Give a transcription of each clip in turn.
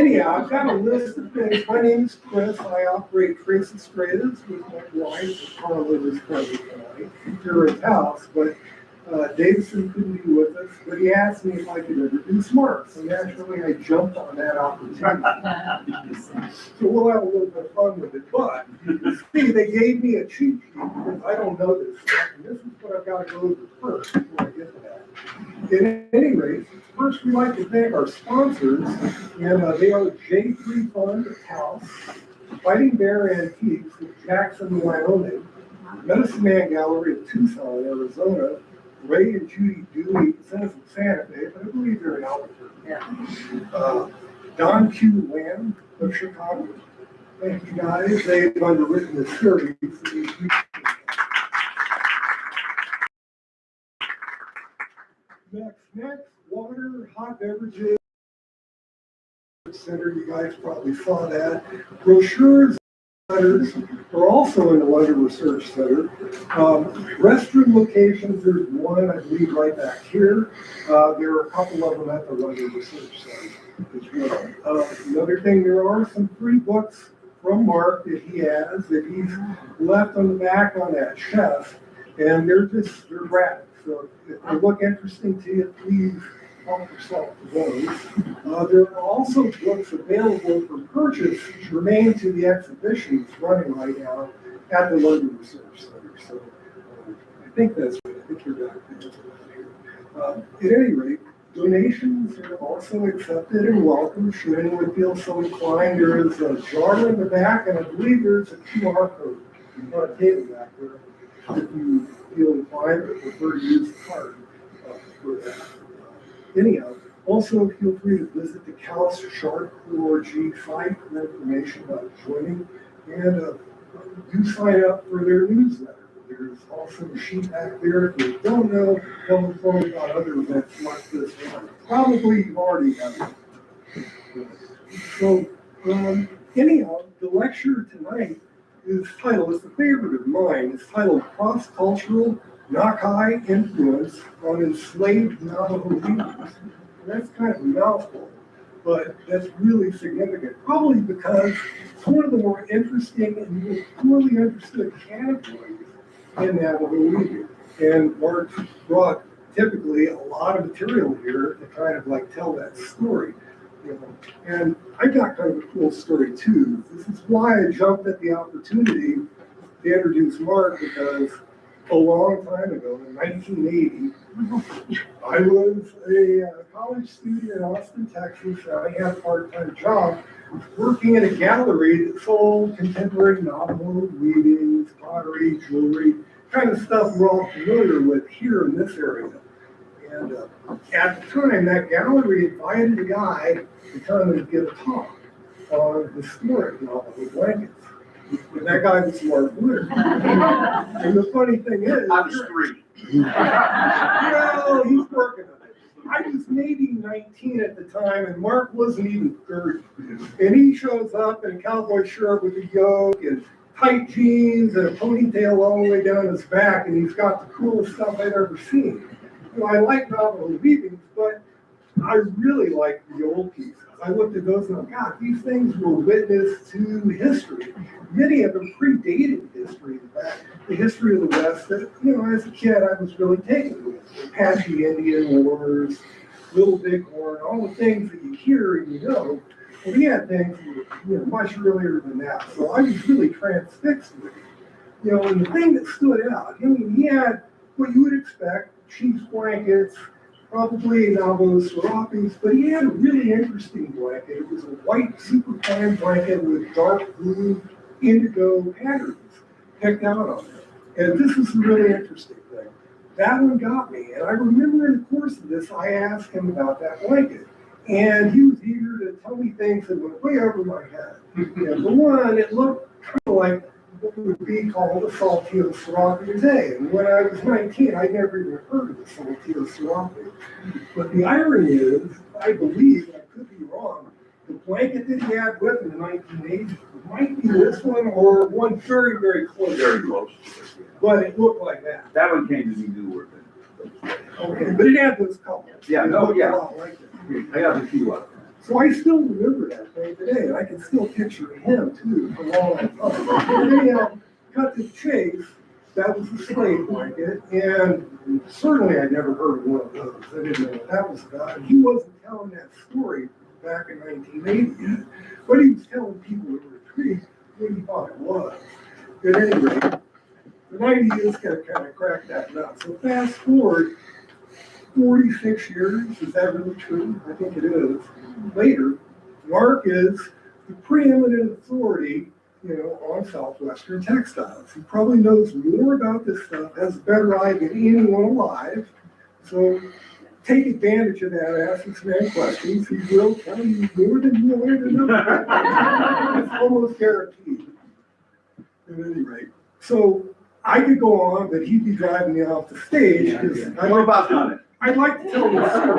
Anyhow, I've got a list of things. My name's Chris. I operate Tracy's Creatives with my wife, Carla, is present tonight. Here at Taos, but Davidson couldn't be with us, but he asked me if I could introduce Mark. So naturally, I jumped on that opportunity. So we'll have a little bit of fun with it. But see, they gave me a cheat sheet because I don't know this stuff. And this is what I've got to go over first before I get to that. At any rate, first we'd like to thank our sponsors, and they are J3 Fund of Taos, Fighting Bear Antiques of Jackson, Wyoming, Medicine Man Gallery of Tucson, Arizona, Ray and Judy Dewey, Citizens of Santa Fe, but I believe they're in Albuquerque. Yeah. Don Q. Lamb of Chicago. Thank you guys. They've underwritten the series. Next, water, hot beverages. Center, you guys probably saw that. Brochures, letters are also in the London Research Center. Restroom locations, there's one, I believe, right back here. There are a couple of them at the London Research Center as well. Another thing, there are some free books from Mark that he has that he's left on the back on that shelf, and they're graphic. So if they look interesting to you, please help yourself to those. There are also books available for purchase germane to the exhibitions running right now at the London Research Center. So I think that's it. I think you're back there. At any rate, donations are also accepted and welcome. Should anyone feel so inclined, there is a jar in the back, and I believe there's a QR code on a table back there. If you feel inclined or prefer to use the card for that. Anyhow, also feel free to visit the Couse-Sharp site for information about joining, and do sign up for their newsletter. There's also a sheet back there. If you don't know, tell them about other events like this one. Probably you've already had it. So, anyhow, the lecture tonight is titled, it's a favorite of mine, it's titled Cross-Cultural Naakaii Influence on Enslaved Navajo Leaders. That's kind of a mouthful, but that's really significant, probably because it's one of the more interesting and more poorly understood categories in Navajo leading. And Mark brought typically a lot of material here to kind of like tell that story. You know, and I got kind of a cool story too. This is why I jumped at the opportunity to introduce Mark, because a long time ago, in 1980, I was a college student in Austin, Texas, and I had a part-time job working in a gallery that sold contemporary Navajo weavings, pottery, jewelry, kind of stuff we're all familiar with here in this area. And at the time, that gallery invited a guy to come and give a talk on historic Navajo blankets. And that guy was Mark Wood. And the funny thing is, I was 3. Well, he's working on it. I was maybe 19 at the time, and Mark wasn't even 30. And he shows up in a cowboy shirt with a yoke and tight jeans and a ponytail all the way down his back, and he's got the coolest stuff I've ever seen. You know, I like Navajo weavings, but I really like the old pieces. I looked at those and I thought, God, these things were witness to history. Many of them predated history, in fact, the history of the West that, you know, as a kid, I was really taken with. Apache Indian Wars, Little Bighorn, all the things that you hear and you know. Well, he had things that were, you know, much earlier than that. So I was really transfixed with it. You know, and the thing that stood out, I mean, he had what you would expect, chief's blankets, probably Navajo serapes, but he had a really interesting blanket. It was a white super fine blanket with dark blue indigo patterns picked out on it. And this is a really interesting thing. That one got me. And I remember in the course of this, I asked him about that blanket. And he was eager to tell me things that went way over my head. And for one, it looked kind of like what would be called a saltillo serape today. And when I was 19, I never even heard of the saltillo serape. But the irony is, I believe, I could be wrong, the blanket that he had with him in the 1980s might be this one or one very, very close. Very close. But it looked like that. That one came to me newer than. Okay, but it had those colors. Yeah, It no, looked yeah. a lot like that. I have a few of them. So I still remember that day today, and I can still picture him too from all that time. Anyhow, cut to the chase, that was the slave blanket, and certainly I'd never heard of one of those. I didn't know what that was about. He wasn't telling that story back in 1980 yet, but he was telling people that were intrigued what he thought it was. At any rate, the 90 is going to kind of crack that nut. So fast forward 46 years, is that really true? I think it is. Later, Mark is the preeminent authority, on Southwestern textiles. He probably knows more about this stuff, has a better eye than anyone alive. So take advantage of that, ask this man questions. He will tell you more than you want to know. It's almost guaranteed. At any rate. So I could go on, but he'd be driving me off the stage. What about done it? I'd like to tell you a story.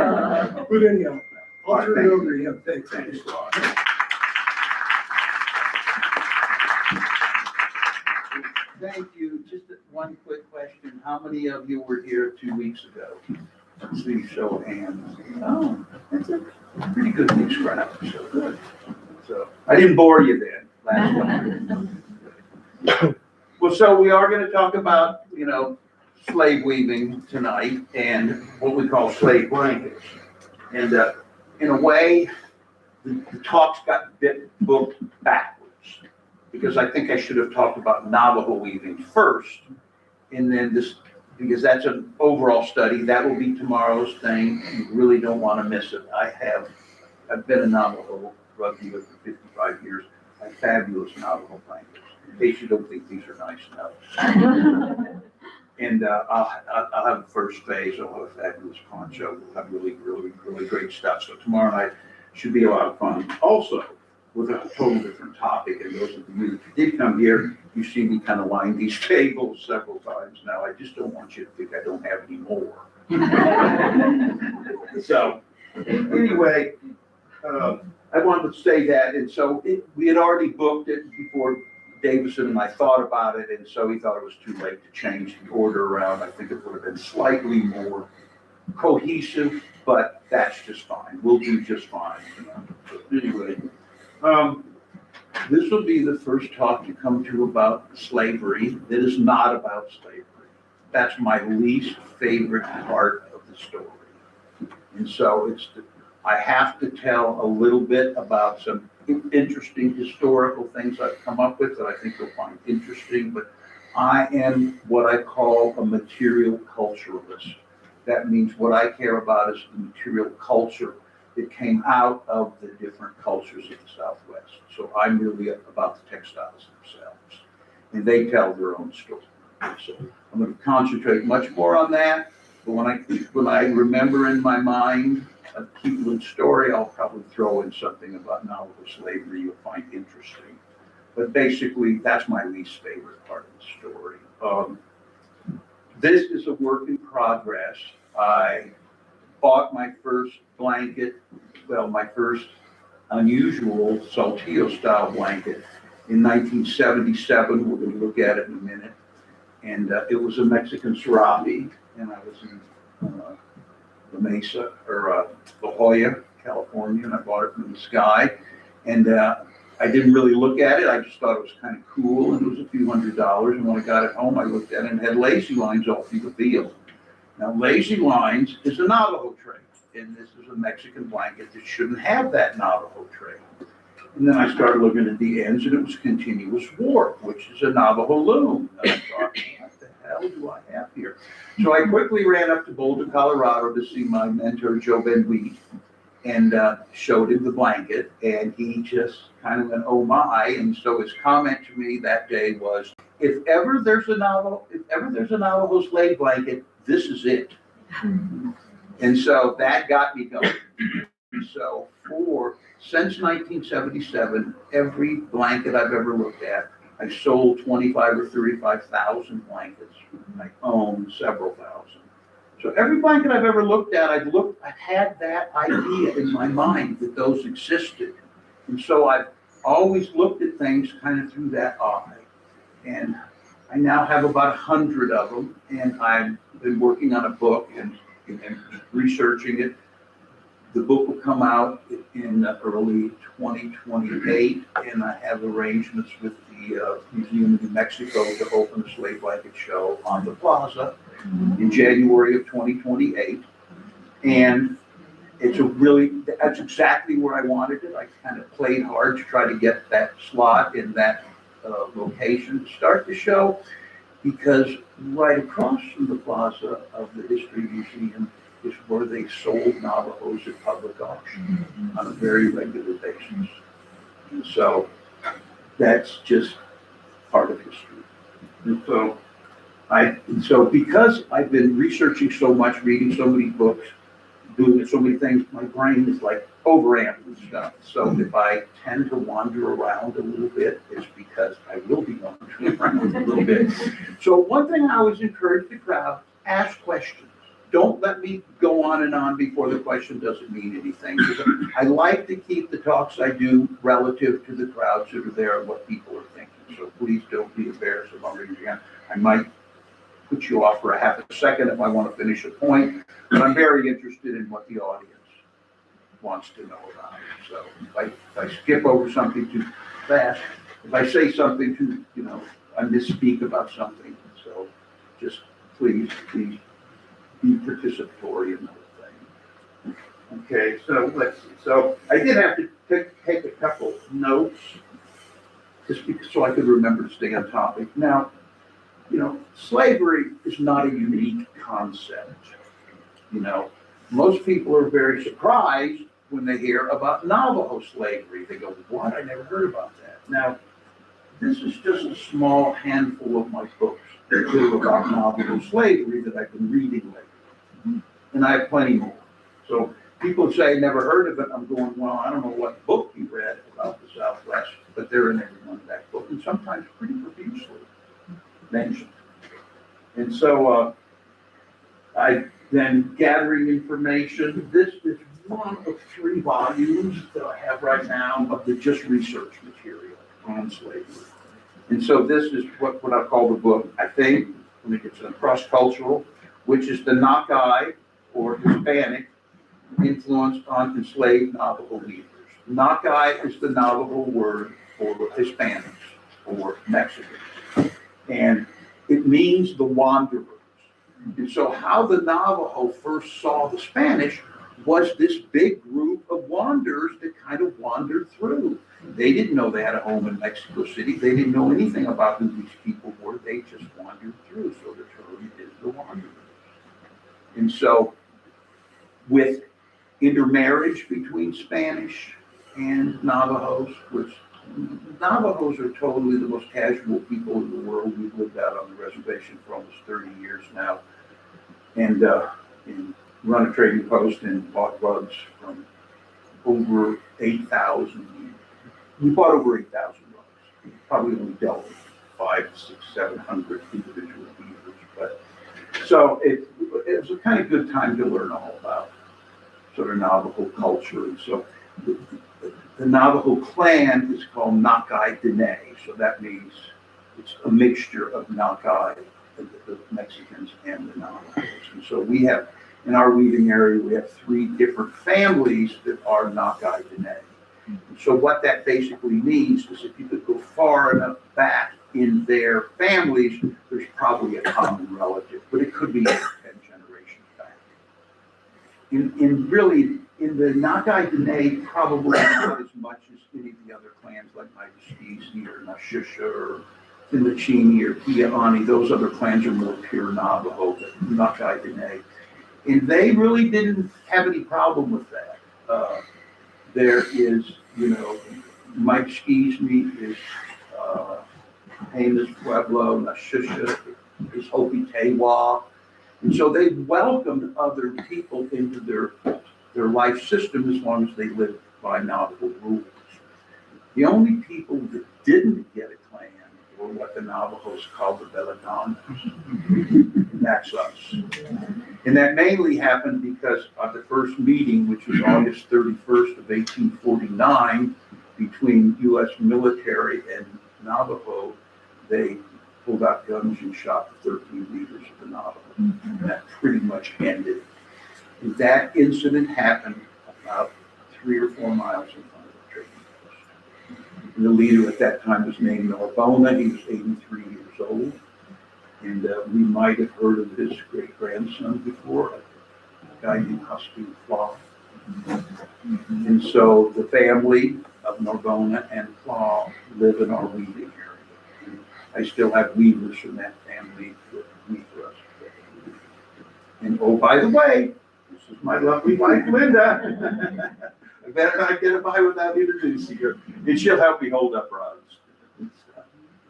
But anyhow, I'll turn it over to him. Thanks. Thanks, Rod. Thank you. Just one quick question. How many of you were here 2 weeks ago? Let's see, show of hands. Oh, that's a pretty good mixed crowd. So good. So I didn't bore you then last one. Well, so we are going to talk about, slave weaving tonight and what we call slave blankets. And in a way, the talks got a bit booked backwards because I think I should have talked about Navajo weaving first, and then this, because that's an overall study. That will be tomorrow's thing. You really don't want to miss it. I've been a Navajo rug weaver for 55 years. I have fabulous Navajo blankets. In case you don't think these are nice enough. And I'll have the first phase. I'll have a fabulous poncho. We'll have really, really, really great stuff. So tomorrow night should be a lot of fun. Also, with a total different topic. And those of you who did come here, you see me kind of line these tables several times now. I just don't want you to think I don't have any more. So anyway, I wanted to say that. And so we had already booked it before Davison and I thought about it, and so he thought it was too late to change the order around. I think it would have been slightly more cohesive, but that's just fine. We'll do just fine. Anyway, this will be the first talk you come to about slavery that is not about slavery. That's my least favorite part of the story. And so I have to tell a little bit about some interesting historical things I've come up with that I think you'll find interesting, but I am what I call a material culturalist. That means what I care about is the material culture that came out of the different cultures of the Southwest. So I'm really about the textiles themselves, and they tell their own story. So I'm going to concentrate much more on that, but when I remember in my mind a Keelan story, I'll probably throw in something about Navajo slavery you'll find interesting. But basically, that's my least favorite part of the story. This is a work in progress. I bought my first blanket, my first unusual Saltillo style blanket in 1977. We're going to look at it in a minute. And it was a Mexican serape, and I was in La Mesa, or La Jolla, California, and I bought it from the sky. And I didn't really look at it. I just thought it was kind of cool, and it was a few $100s. And when I got it home, I looked at it and it had lazy lines all through the field. Now, lazy lines is a Navajo trait, and this is a Mexican blanket that shouldn't have that Navajo trait. And then I started looking at the ends, and it was continuous warp, which is a Navajo loom. And I thought, what the hell do I have here? So I quickly ran up to Boulder, Colorado to see my mentor, Joe Ben Wheat, and showed him the blanket, and he just kind of went, oh my. And so his comment to me that day was, if ever there's a Navajo slave blanket, this is it. And so that got me going. So since 1977, every blanket I've ever looked at, I sold 25 or 35,000 blankets. I own several thousand. So every blanket I've ever looked at, I've had that idea in my mind that those existed. And so I've always looked at things kind of through that eye. And I now have about 100 of them, and I've been working on a book and researching it. The book will come out in early 2028, and I have arrangements with the Museum of New Mexico to open a slave blanket show on the plaza in January of 2028. And that's exactly where I wanted it. I kind of played hard to try to get that slot in that location to start the show, because right across from the plaza of the History Museum is where they sold Navajos at public auction on a very regular basis. And so that's just part of history. And so because I've been researching so much, reading so many books, doing so many things, my brain is like overamped with stuff. So if I tend to wander around a little bit, it's because I will be wandering around a little bit. So one thing I always encourage the crowd, ask questions. Don't let me go on and on before the question doesn't mean anything. I like to keep the talks I do relative to the crowds that are there and what people are thinking. So please don't be embarrassed if I'm raising your hand. I might put you off for a half a second if I want to finish a point, but I'm very interested in what the audience wants to know about it. So if I skip over something too fast, if I say something too, I misspeak about something. So just please be participatory in the whole thing. Okay, so let's see. So I did have to take a couple notes just so I could remember to stay on topic. Now, slavery is not a unique concept. Most people are very surprised when they hear about Navajo slavery. They go, what? I never heard about that. Now, this is just a small handful of my books that are about Navajo slavery that I've been reading lately. And I have plenty more. So people say, never heard of it. I'm going, well, I don't know what book you read about the Southwest, but they're in every one of that book, and sometimes pretty profusely mentioned. And so I've been gathering information. This is one of 3 volumes that I have right now of the just research material on slavery. And so this is what I call the book, I think it's a cross-cultural, which is the Naakaii, or Hispanic, influence on enslaved Navajo leaders. Naakaii is the Navajo word for Hispanics, or Mexicans. And it means the wanderers. And so how the Navajo first saw the Spanish was this big group of wanderers that kind of wandered through. They didn't know they had a home in Mexico City. They didn't know anything about who these people were. They just wandered through. So the term is the wanderers. And so with intermarriage between Spanish and Navajos, which Navajos are totally the most casual people in the world. We've lived out on the reservation for almost 30 years now, and run a trading post and bought rugs from over 8,000. We bought over 8,000 rugs. We probably only dealt with 500, 600, 700 individual weavers, but so it was a kind of good time to learn all about sort of Navajo culture. And so the Navajo clan is called Naakaii Dene, so that means it's a mixture of Naakaii, the Mexicans, and the Navajos. And so we have, in our weaving area, we have 3 different families that are Naakaii Dene. And so what that basically means is if you could go far enough back in their families, there's probably a common relative, but it could be 10 generations back. In the Naakaii Dene, probably not as much as any of the other clans like Naakaii or Nashisha or Timachini or Pia'ani. Those other clans are more pure Navajo, but Naakaii Dene. And they really didn't have any problem with that. There is, Mike Skeesney is Hamus Pueblo, Nashisha is Hopi Tewa. And so they welcomed other people into their life system as long as they lived by Navajo rules. The only people that didn't get a clan were what the Navajos call the Belladonnas. And that's us. And that mainly happened because of the first meeting, which was August 31st of 1849, between U.S. military and Navajo. They pulled out guns and shot the 13 leaders of the Navajo. And that pretty much ended. And that incident happened about 3 or 4 miles in front of the trading post. And the leader at that time was named Narbona. He was 83 years old. And we might have heard of his great-grandson before, a guy named Couse-Sharp. And so the family of Narbona and Claw live in our weaving area. And I still have weavers from that family that weave for us today. And oh, by the way, this is my lovely wife, Linda. I better not get by without introducing her. And she'll help me hold up rugs.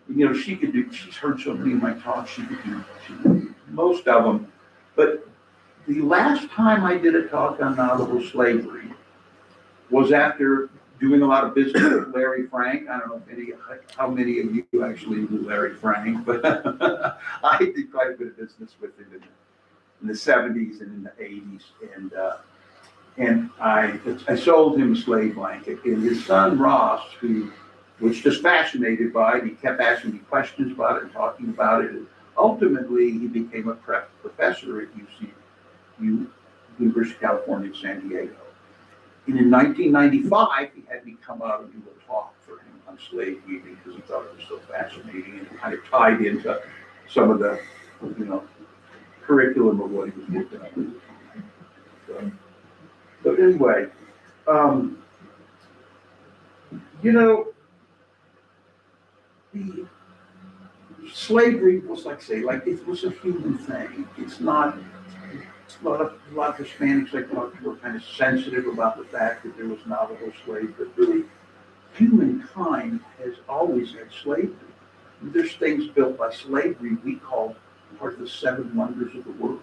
You know, she's heard so many of my talks, she could do most of them. But the last time I did a talk on Navajo slavery was after doing a lot of business with Larry Frank. I don't know how many of you actually knew Larry Frank, but I did quite a bit of business with him in the 70s and in the 80s. And I sold him a slave blanket. And his son, Ross, who was just fascinated by it, he kept asking me questions about it and talking about it. And ultimately, he became a professor at University of California, San Diego. And in 1995, he had me come out and do a talk for him on slave weaving because he thought it was so fascinating and it kind of tied into some of the, curriculum of what he was looking at. So anyway, the slavery was it was a human thing. It's not. A lot of Hispanics I talked to were kind of sensitive about the fact that there was Navajo slavery, but really, humankind has always had slavery. There's things built by slavery we call part of the 7 wonders of the world.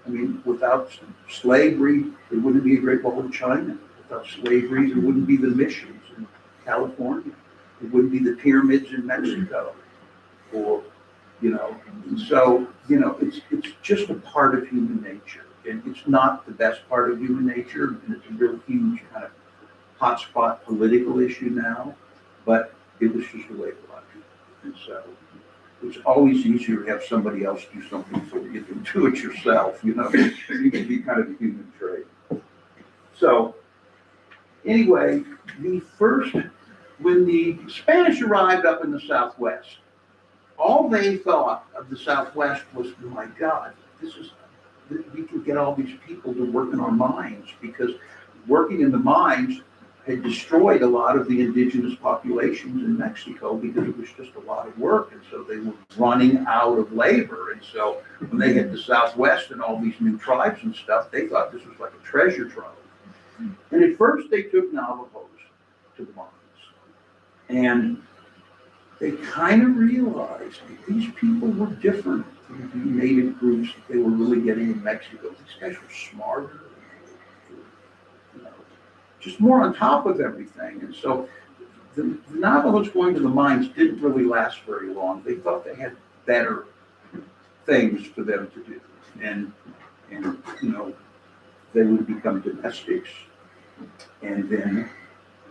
I mean, without slavery, there wouldn't be a Great Wall of China. Without slavery, there wouldn't be the missions in California. It wouldn't be the pyramids in Mexico, and so, it's just a part of human nature. And it's not the best part of human nature, and it's a real huge kind of hotspot political issue now, but it was just a way of life. And so it's always easier to have somebody else do something for you than do it yourself, It can be kind of a human trait. So anyway, when the Spanish arrived up in the Southwest, all they thought of the Southwest was, oh my God, we can get all these people to work in our mines, because working in the mines had destroyed a lot of the indigenous populations in Mexico because it was just a lot of work. And so they were running out of labor. And so when they hit the Southwest and all these new tribes and stuff, they thought this was like a treasure trove. And at first they took Navajos to the mines. And they kind of realized that these people were different from the native groups that they were really getting in Mexico. These guys were smarter, just more on top of everything. And so the Navajos going to the mines didn't really last very long. They thought they had better things for them to do. And they would become domestics. And then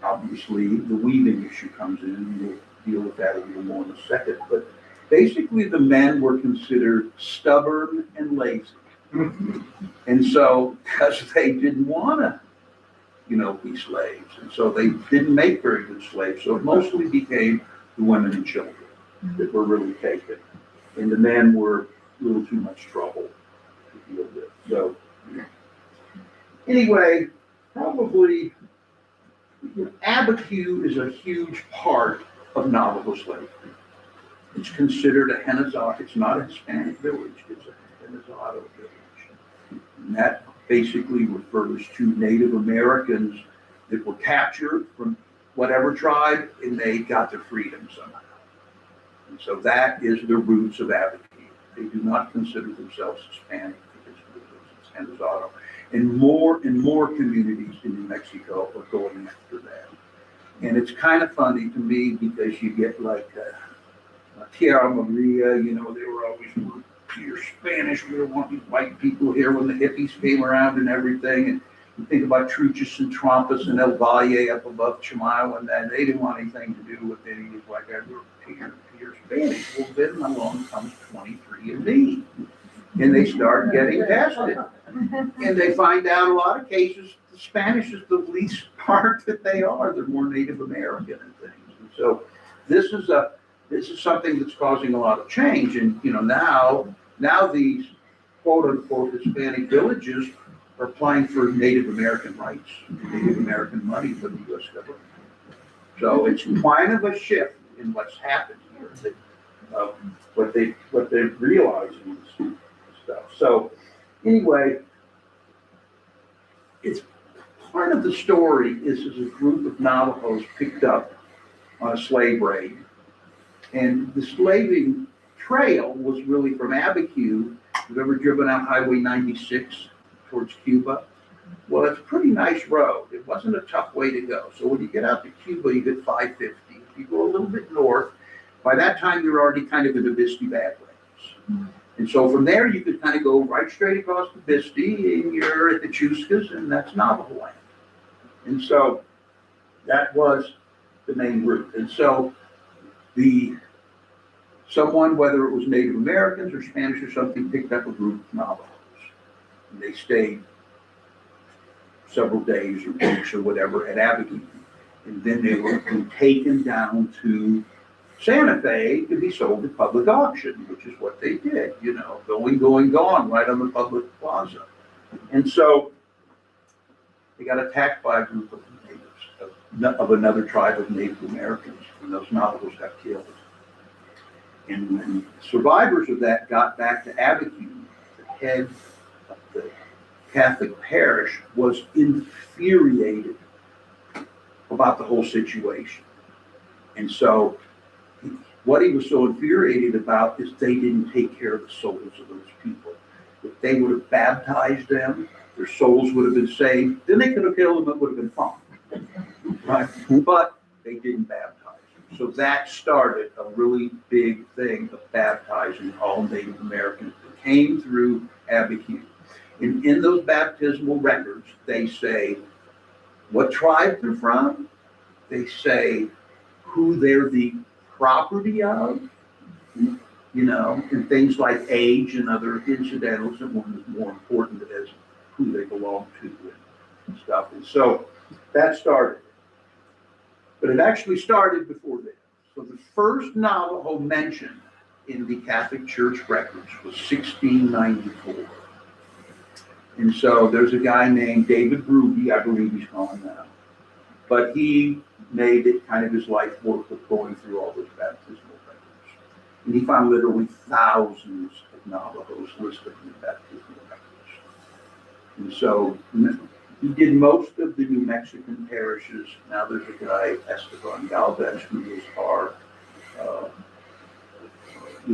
obviously the weaving issue comes in, and we'll deal with that a little more in a second. But basically the men were considered stubborn and lazy. And so, because they didn't want to, be slaves. And so they didn't make very good slaves. So it mostly became the women and children that were really taken. And the men were a little too much trouble to deal with. So anyway, probably Abiquiu is a huge part of Navajo slavery. It's considered a Henazado. It's not a Hispanic village. It's a Henazado village. And that basically refers to Native Americans that were captured from whatever tribe, and they got their freedom somehow. And so that is the roots of Abiquiu. They do not consider themselves Hispanic because it's Henazado. And more communities in New Mexico are going after that. And it's kind of funny to me because you get like Tierra Maria, they were always pure Spanish. We don't want these white people here when the hippies came around and everything. And you think about Truchas and Trompas and El Valle up above Chimayo and that. They didn't want anything to do with any of these white guys. They were pure Spanish. Well, then along comes 23andMe. And they start getting tested. And they find out a lot of cases, the Spanish is the least part that they are. They're more Native American and things. And so this is something that's causing a lot of change. And now these quote unquote Hispanic villages are applying for Native American rights, Native American money from the U.S. government. So it's kind of a shift in what's happened here, what they're realizing and stuff. So anyway, it's part of the story is a group of Navajos picked up on a slave raid, and the slaving trail was really from Abiquiu. Have you ever driven out Highway 96 towards Cuba? Well, it's a pretty nice road. It wasn't a tough way to go. So when you get out to Cuba, you get 550. If you go a little bit north, by that time you're already kind of in the Bisbee Badlands. And so from there, you could kind of go right straight across the Bisbee, and you're at the Chuscas, and that's Navajo land. And so that was the main route. And so someone, whether it was Native Americans or Spanish or something, picked up a group of Navajos. And they stayed several days or weeks or whatever at Abiquiu. And then they were taken down to Santa Fe to be sold at public auction, which is what they did, gone, right on the public plaza. And so they got attacked by a group of natives, of another tribe of Native Americans, and those Navajos got killed. And when survivors of that got back to Abiquiu, the head of the Catholic parish was infuriated about the whole situation. And so what he was so infuriated about is they didn't take care of the souls of those people. If they would have baptized them, their souls would have been saved. Then they could have killed them, it would have been fine. Right? But they didn't baptize them. So that started a really big thing of baptizing all Native Americans that came through Abiquiu. And in those baptismal records, they say what tribe they're from, they say who they're the property of, and things like age and other incidentals, and one is more important as who they belong to and stuff. And so that started. But it actually started before that. So the first Navajo mentioned in the Catholic Church records was 1694. And so there's a guy named David Ruby, I believe he's gone now. But he made it kind of his life work of going through all those baptismal records. And he found literally thousands of Navajos listed in the baptismal records. And so he did most of the New Mexican parishes. Now there's a guy, Esteban Galvez, who was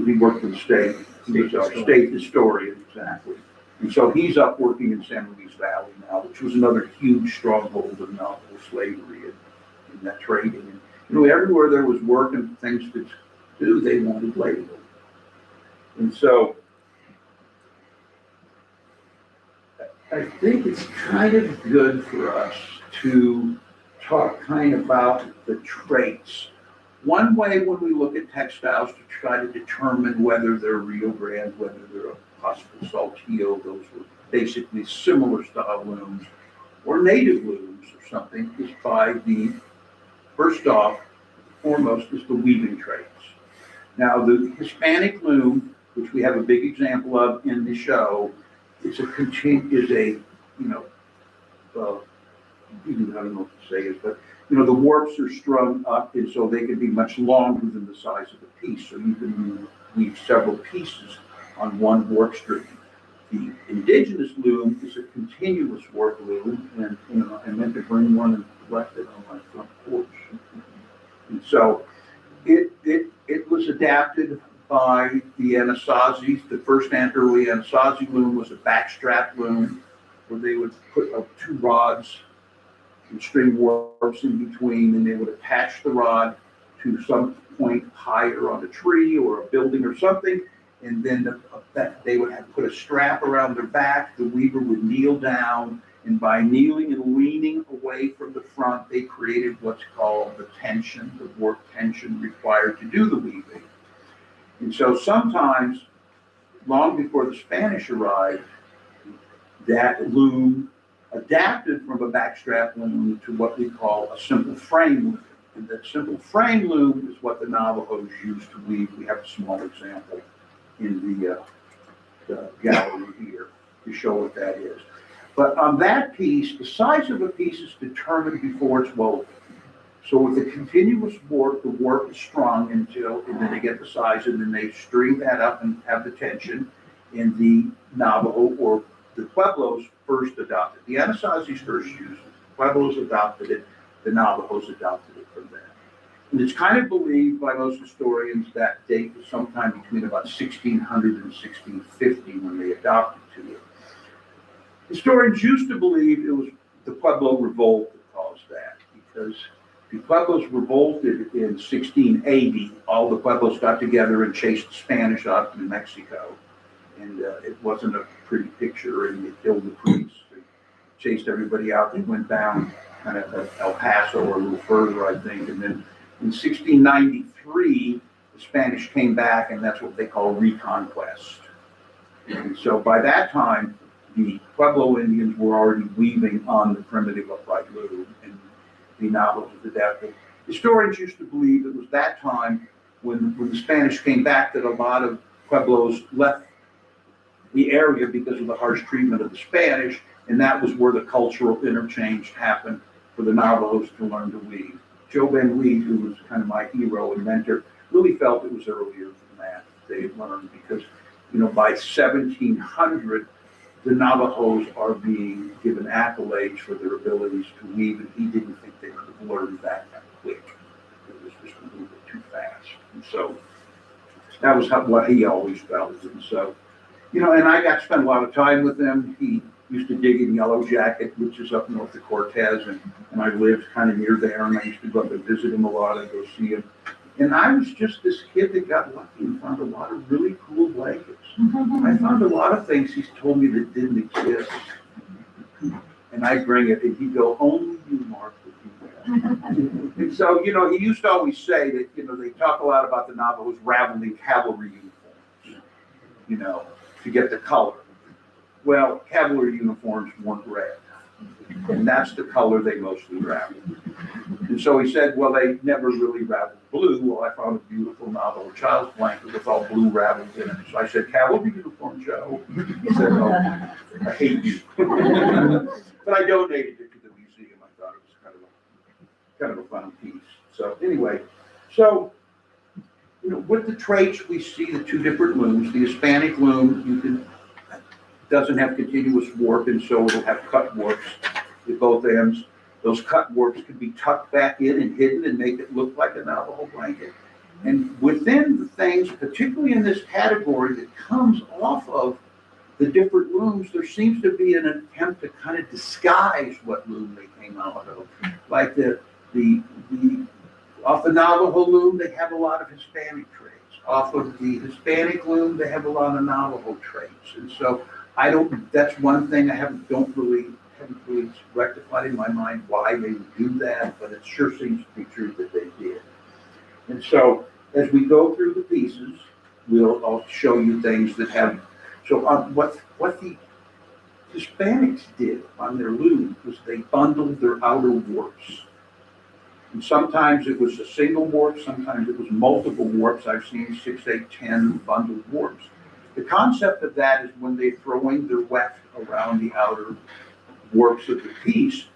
he worked for the state. He was our state historian, exactly. And so he's up working in San Luis Valley now, which was another huge stronghold of Navajo slavery and that trading. And everywhere there was work and things to do, they wanted labor. And so I think it's kind of good for us to talk kind of about the traits. One way when we look at textiles to try to determine whether they're Rio Grande, whether they're a Hospital Saltillo, those were basically similar style looms, or native looms or something, is by the, first off, foremost is the weaving trades. Now the Hispanic loom, which we have a big example of in the show, I don't know what to say is, but the warps are strung up, and so they can be much longer than the size of the piece. So you can weave several pieces on one warp string. The indigenous loom is a continuous warp loom, and I meant to bring one and left it on my front porch. And so it was adapted by the Anasazis. The first early Anasazi loom was a backstrap loom, where they would put two rods and string warps in between, and they would attach the rod to some point higher on a tree or a building or something, and then they would have put a strap around their back. The weaver would kneel down, and by kneeling and leaning away from the front, they created what's called the tension, the warp tension required to do the weaving. And so sometimes, long before the Spanish arrived, that loom adapted from a backstrap loom to what we call a simple frame loom. And that simple frame loom is what the Navajos used to weave. We have a small example in the gallery here to show what that is. But on that piece, the size of a piece is determined before it's woven. So with a continuous warp, the warp is strung and then they get the size, and then they string that up and have the tension. And the Navajo or the Pueblos first adopted. The Anasazis first used it. The Pueblos adopted it. The Navajos adopted it from there. And it's kind of believed by most historians that date was sometime between about 1600 and 1650 when they adopted to it. Historians used to believe it was the Pueblo revolt that caused that, because the Pueblos revolted in 1680. All the Pueblos got together and chased the Spanish out of New Mexico. And it wasn't a pretty picture, and they killed the priests, they chased everybody out. They went down kind of El Paso or a little further, I think. And then in 1693, the Spanish came back, and that's what they call reconquest. And so by that time, the Pueblo Indians were already weaving on the primitive upright loom, and the Navajos adapted. Historians used to believe it was that time when the Spanish came back that a lot of Pueblos left the area because of the harsh treatment of the Spanish, and that was where the cultural interchange happened for the Navajos to learn to weave. Joe Ben Weed, who was kind of my hero and mentor, really felt it was earlier than that they learned, because, you know, by 1700, the Navajos are being given accolades for their abilities to weave, and he didn't think they could have learned that quick. It was just a little bit too fast. And so that was what he always felt. And so, you know, and I got to spend a lot of time with him. He used to dig in Yellow Jacket, which is up north of Cortez, and I lived kind of near there, and I used to go up and visit him a lot and go see him. And I was just this kid that got lucky and found a lot of really cool blankets. I found a lot of things he's told me that didn't exist. And I bring it, and he'd go, only you, Mark, would do that. And so, you know, he used to always say that, you know, they talk a lot about the Navajos raveling cavalry uniforms, you know, to get the color. Well, cavalry uniforms weren't red, and that's the color they mostly raveled. And so he said, well, they never really raveled blue. Well, I found a beautiful Navajo child's blanket with all blue ravels in it. So I said, cavalry uniform, Joe. He said, oh, I hate you. But I donated it to the museum. I thought it was kind of a fun piece. So anyway, so, you know, with the traits, we see the two different looms. The Hispanic loom, doesn't have continuous warp, and so it'll have cut warps at both ends. Those cut warps can be tucked back in and hidden and make it look like a Navajo blanket. And within the things, particularly in this category that comes off of the different looms, there seems to be an attempt to kind of disguise what loom they came out of. Like off the Navajo loom, they have a lot of Hispanic traits. Off of the Hispanic loom, they have a lot of Navajo traits. And so that's one thing I haven't really rectified in my mind why they would do that, but it sure seems to be true that they did. And so as we go through the pieces, I'll show you things that have, so what the Hispanics did on their loom was they bundled their outer warps. And sometimes it was a single warp, sometimes it was multiple warps. I've seen 6, 8, 10 bundled warps. The concept of that is when they're throwing their weft around the outer warps of the piece,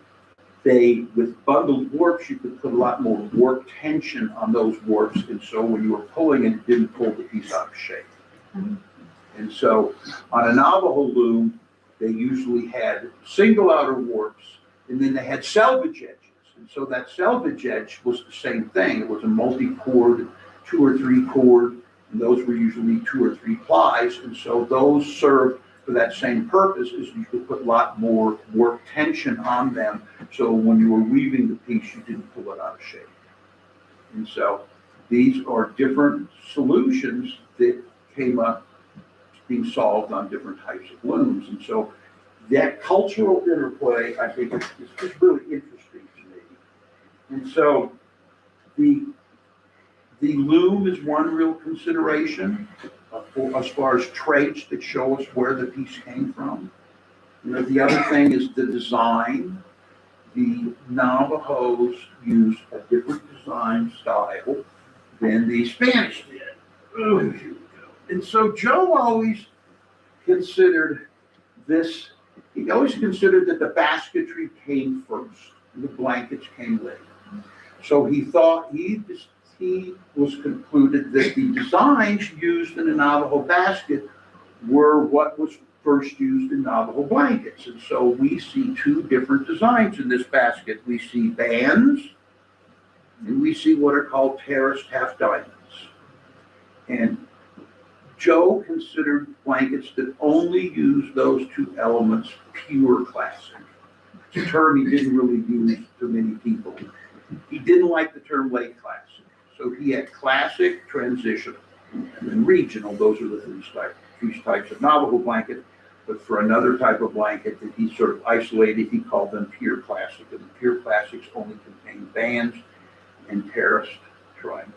with bundled warps, you could put a lot more warp tension on those warps, and so when you were pulling it didn't pull the piece out of shape. And so on a Navajo loom, they usually had single outer warps, and then they had selvage edges. And so that selvage edge was the same thing. It was a multi-cord, 2 or 3 cord, and those were usually 2 or 3 plies. And so those served for that same purpose, is you could put a lot more warp tension on them. So when you were weaving the piece, you didn't pull it out of shape. And so these are different solutions that came up being solved on different types of looms. And so that cultural interplay, I think, is just really interesting to me. And so the loom is one real consideration as far as traits that show us where the piece came from. You know, the other thing is the design. The Navajos use a different design style than the Spanish did. Oh, here we go. And so Joe always considered this, he always considered that the basketry came first, and the blankets came later. So he thought, he was concluded that the designs used in a Navajo basket were what was first used in Navajo blankets. And so we see two different designs in this basket. We see bands, and we see what are called terraced half diamonds. And Joe considered blankets that only use those two elements pure classic. It's a term he didn't really use to many people. He didn't like the term late classic. So he had classic, transitional, and then regional. Those are the three types of Navajo blanket. But for another type of blanket that he sort of isolated, he called them pure classic. And the pure classics only contain bands and terraced triangles.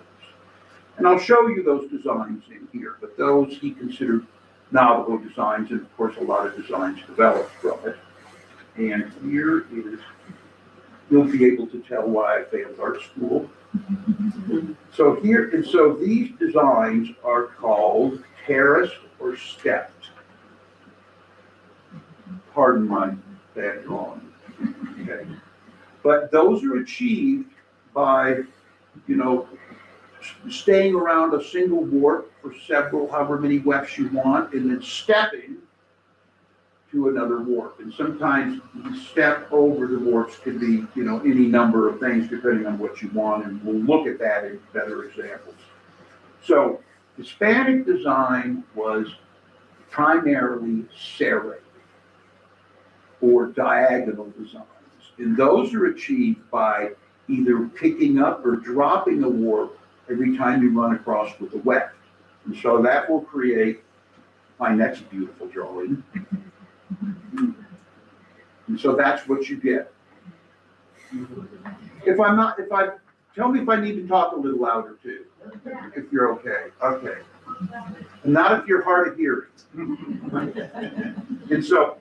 And I'll show you those designs in here, but those he considered Navajo designs, and of course a lot of designs developed from it. And here is, you'll be able to tell why I failed art school. So here, and so these designs are called terraced or stepped. Pardon my bad drawing. Okay. But those are achieved by, you know, staying around a single warp for several, however many wefts you want, and then stepping to another warp. And sometimes you step over the warps could be, you know, any number of things depending on what you want, and we'll look at that in better examples. So Hispanic design was primarily serrated or diagonal designs. And those are achieved by either picking up or dropping a warp every time you run across with a weft. And so that will create my next beautiful drawing. And so that's what you get. Tell me if I need to talk a little louder too, if you're okay. Okay. And not if you're hard of hearing. And so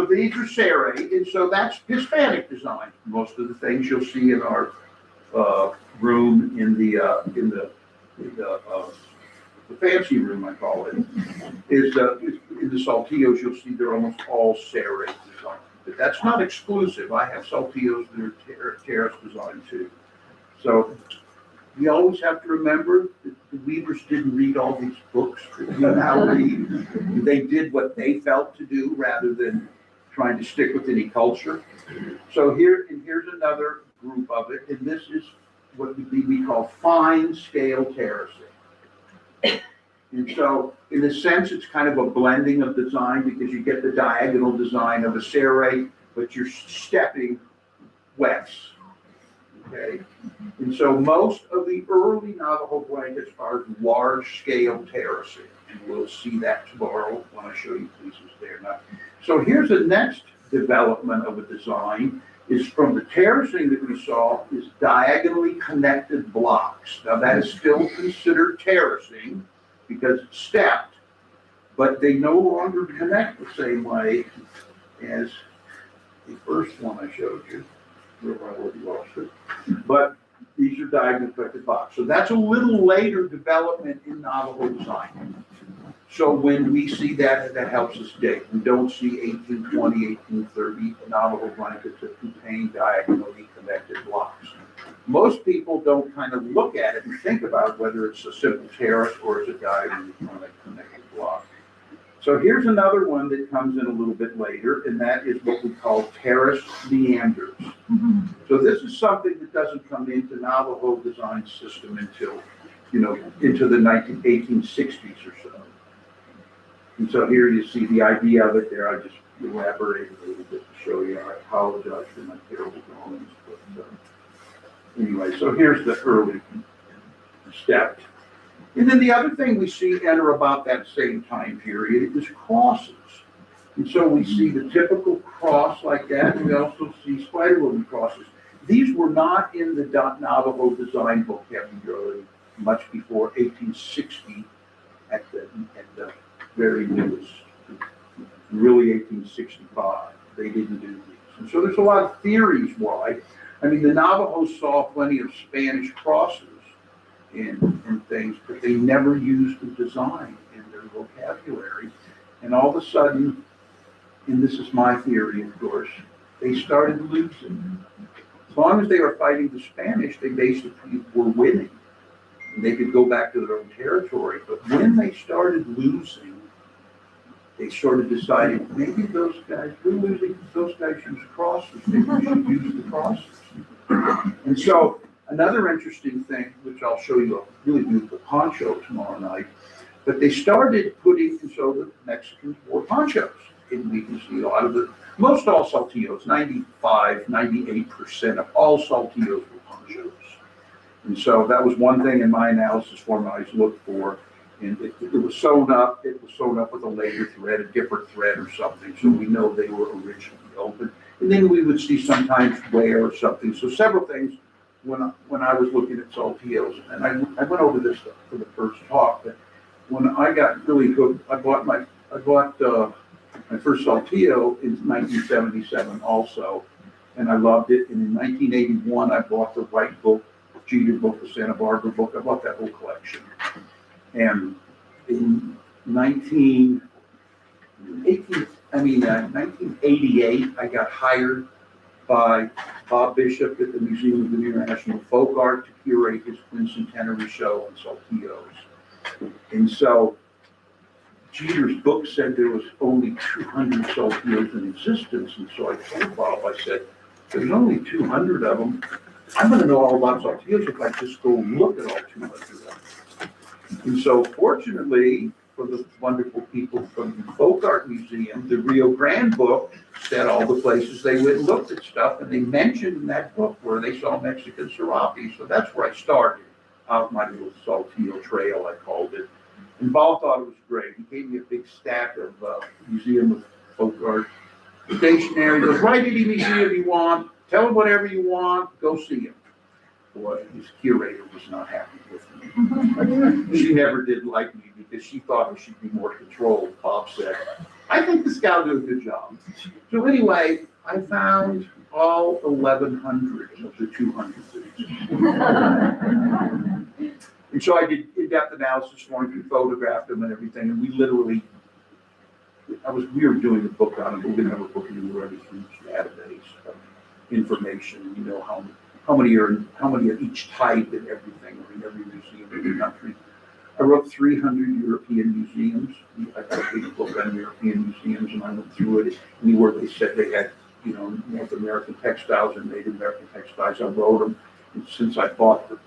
these are serrated, and so that's Hispanic design. Most of the things you'll see in our room in the fancy room, I call it, is in the saltillos. You'll see they're almost all serrated design, but that's not exclusive. I have saltillos that are terrace design too. So we always have to remember that the weavers didn't read all these books that we now read. They did what they felt to do rather than trying to stick with any culture. So here's another group of it, and this is what we call fine scale terracing. And so in a sense, it's kind of a blending of design because you get the diagonal design of a serrate, but you're stepping wefts. Okay, and so most of the early Navajo blankets are large scale terracing, and we'll see that tomorrow when I show you pieces there. Now, so here's the next development of a design is from the terracing that we saw is diagonally connected blocks. Now that is still considered terracing because it's stepped, but they no longer connect the same way as the first one I showed you. I already lost it. But these are diagonally connected blocks. So that's a little later development in Navajo design. So when we see that, that helps us date. We don't see 1820, 1830 Navajo blankets that contain diagonally connected blocks. Most people don't kind of look at it and think about whether it's a simple terrace or it's a diagonally connected block. So here's another one that comes in a little bit later, and that is what we call terrace meanders. So this is something that doesn't come into Navajo design system until, you know, into the 1860s or so. And so here you see the idea of it there. I just elaborated a little bit to show you. I apologize for my terrible drawings, but anyway, so here's the early stepped. And then the other thing we see enter about that same time period is crosses. And so we see the typical cross like that, and we also see spider-woven crosses. These were not in the Navajo design vocabulary much before 1860 at the very newest. really 1865. They didn't do these. And so there's a lot of theories why. I mean, the Navajos saw plenty of Spanish crosses and things, but they never used the design in their vocabulary. And all of a sudden, and this is my theory, of course, they started losing. As long as they were fighting the Spanish, they basically were winning. And they could go back to their own territory. But when they started losing, they sort of decided, maybe those guys, we're losing, those guys use crosses, maybe we should use the crosses. And so another interesting thing, which I'll show you a really beautiful poncho tomorrow night, but they started putting, and so the Mexicans wore ponchos. And we can see a lot of most all saltillos, 95, 98% of all saltillos were ponchos. And so that was one thing in my analysis form I always looked for. And it was sewn up with a later thread, a different thread or something, so we know they were originally open. And then we would see sometimes wear or something. So several things when I was looking at saltillos, and I went over this for the first talk, but when I got really hooked, I bought my first saltillo in 1977 also, and I loved it. And in 1981, I bought the White Book, Jeter book, the Santa Barbara book. I bought that whole collection. And in 1988, I got hired by Bob Bishop at the Museum of International Folk Art to curate his quincentenary show on saltillos. And so Jeter's book said there was only 200 saltillos in existence. And so I told Bob, I said, there's only 200 of them. I'm going to know all about saltillos if I just go look at all 200 of them. And so fortunately for the wonderful people from the Folk Art Museum, the Rio Grande book said all the places they went and looked at stuff, and they mentioned in that book where they saw Mexican serape. So that's where I started out my little saltillo trail, I called it. And Bob thought it was great. He gave me a big stack of Museum of Folk Art stationery. He goes, write any museum you want, tell him whatever you want, go see him. Boy, his curator was not happy with me. She never did like me because she thought she'd be more controlled, Bob said. I think this guy will do a good job. So anyway, I found all 1,100 of the 200 things. And so I did in-depth analysis for him, we photographed them and everything, and we literally, we were doing a book on it, but we didn't have a book anywhere, a huge database of information, you know, how many of each type and everything, or in every museum in the country. I wrote 300 European museums. I got a big book on European museums, and I went through it. Anywhere they said they had, you know, North American textiles and Native American textiles, I wrote them. And since I bought the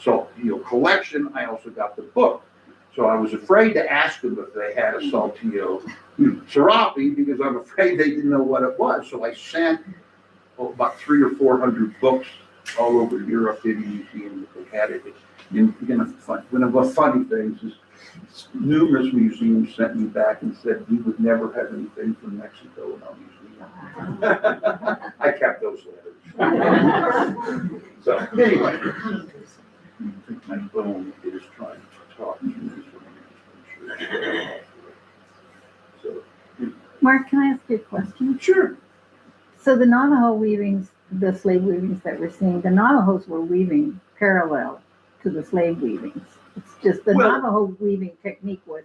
saltillo collection, I also got the book. So I was afraid to ask them if they had a saltillo serape because I'm afraid they didn't know what it was. So I sent about 300 or 400 books all over Europe in museums that they had it. And one of the funny things is numerous museums sent me back and said we would never have anything from Mexico in our museum. I kept those letters. So anyway, I think my phone is trying to talk to me. So, Mark, can I ask you a question? sure. So the Navajo weavings, the slave weavings that we're seeing, the Navajos were weaving parallel to the slave weavings. It's just the Navajo weaving technique was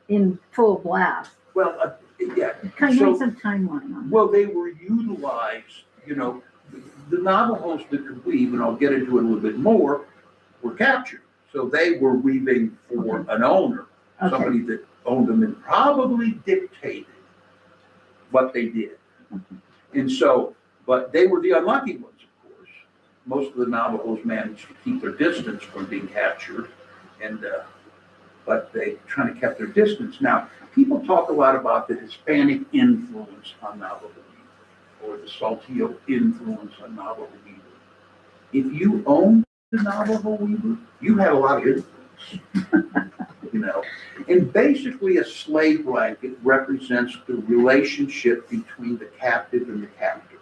in full blast. Well, yeah. Kind So- of some timeline on that. Well, they were utilized, you know, the Navajos that could weave, and I'll get into it a little bit more, were captured. So they were weaving for an owner, Okay. somebody that owned them and probably dictated what they did. And so, but they were the unlucky ones, of course. Most of the Navajos managed to keep their distance from being captured, and but they kind of kept their distance. Now, people talk a lot about the Hispanic influence on Navajo weaver, or the Saltillo influence on Navajo weaver. If you owned the Navajo weaver, you had a lot of influence. You know, and basically a slave blanket represents the relationship between the captive and the captor.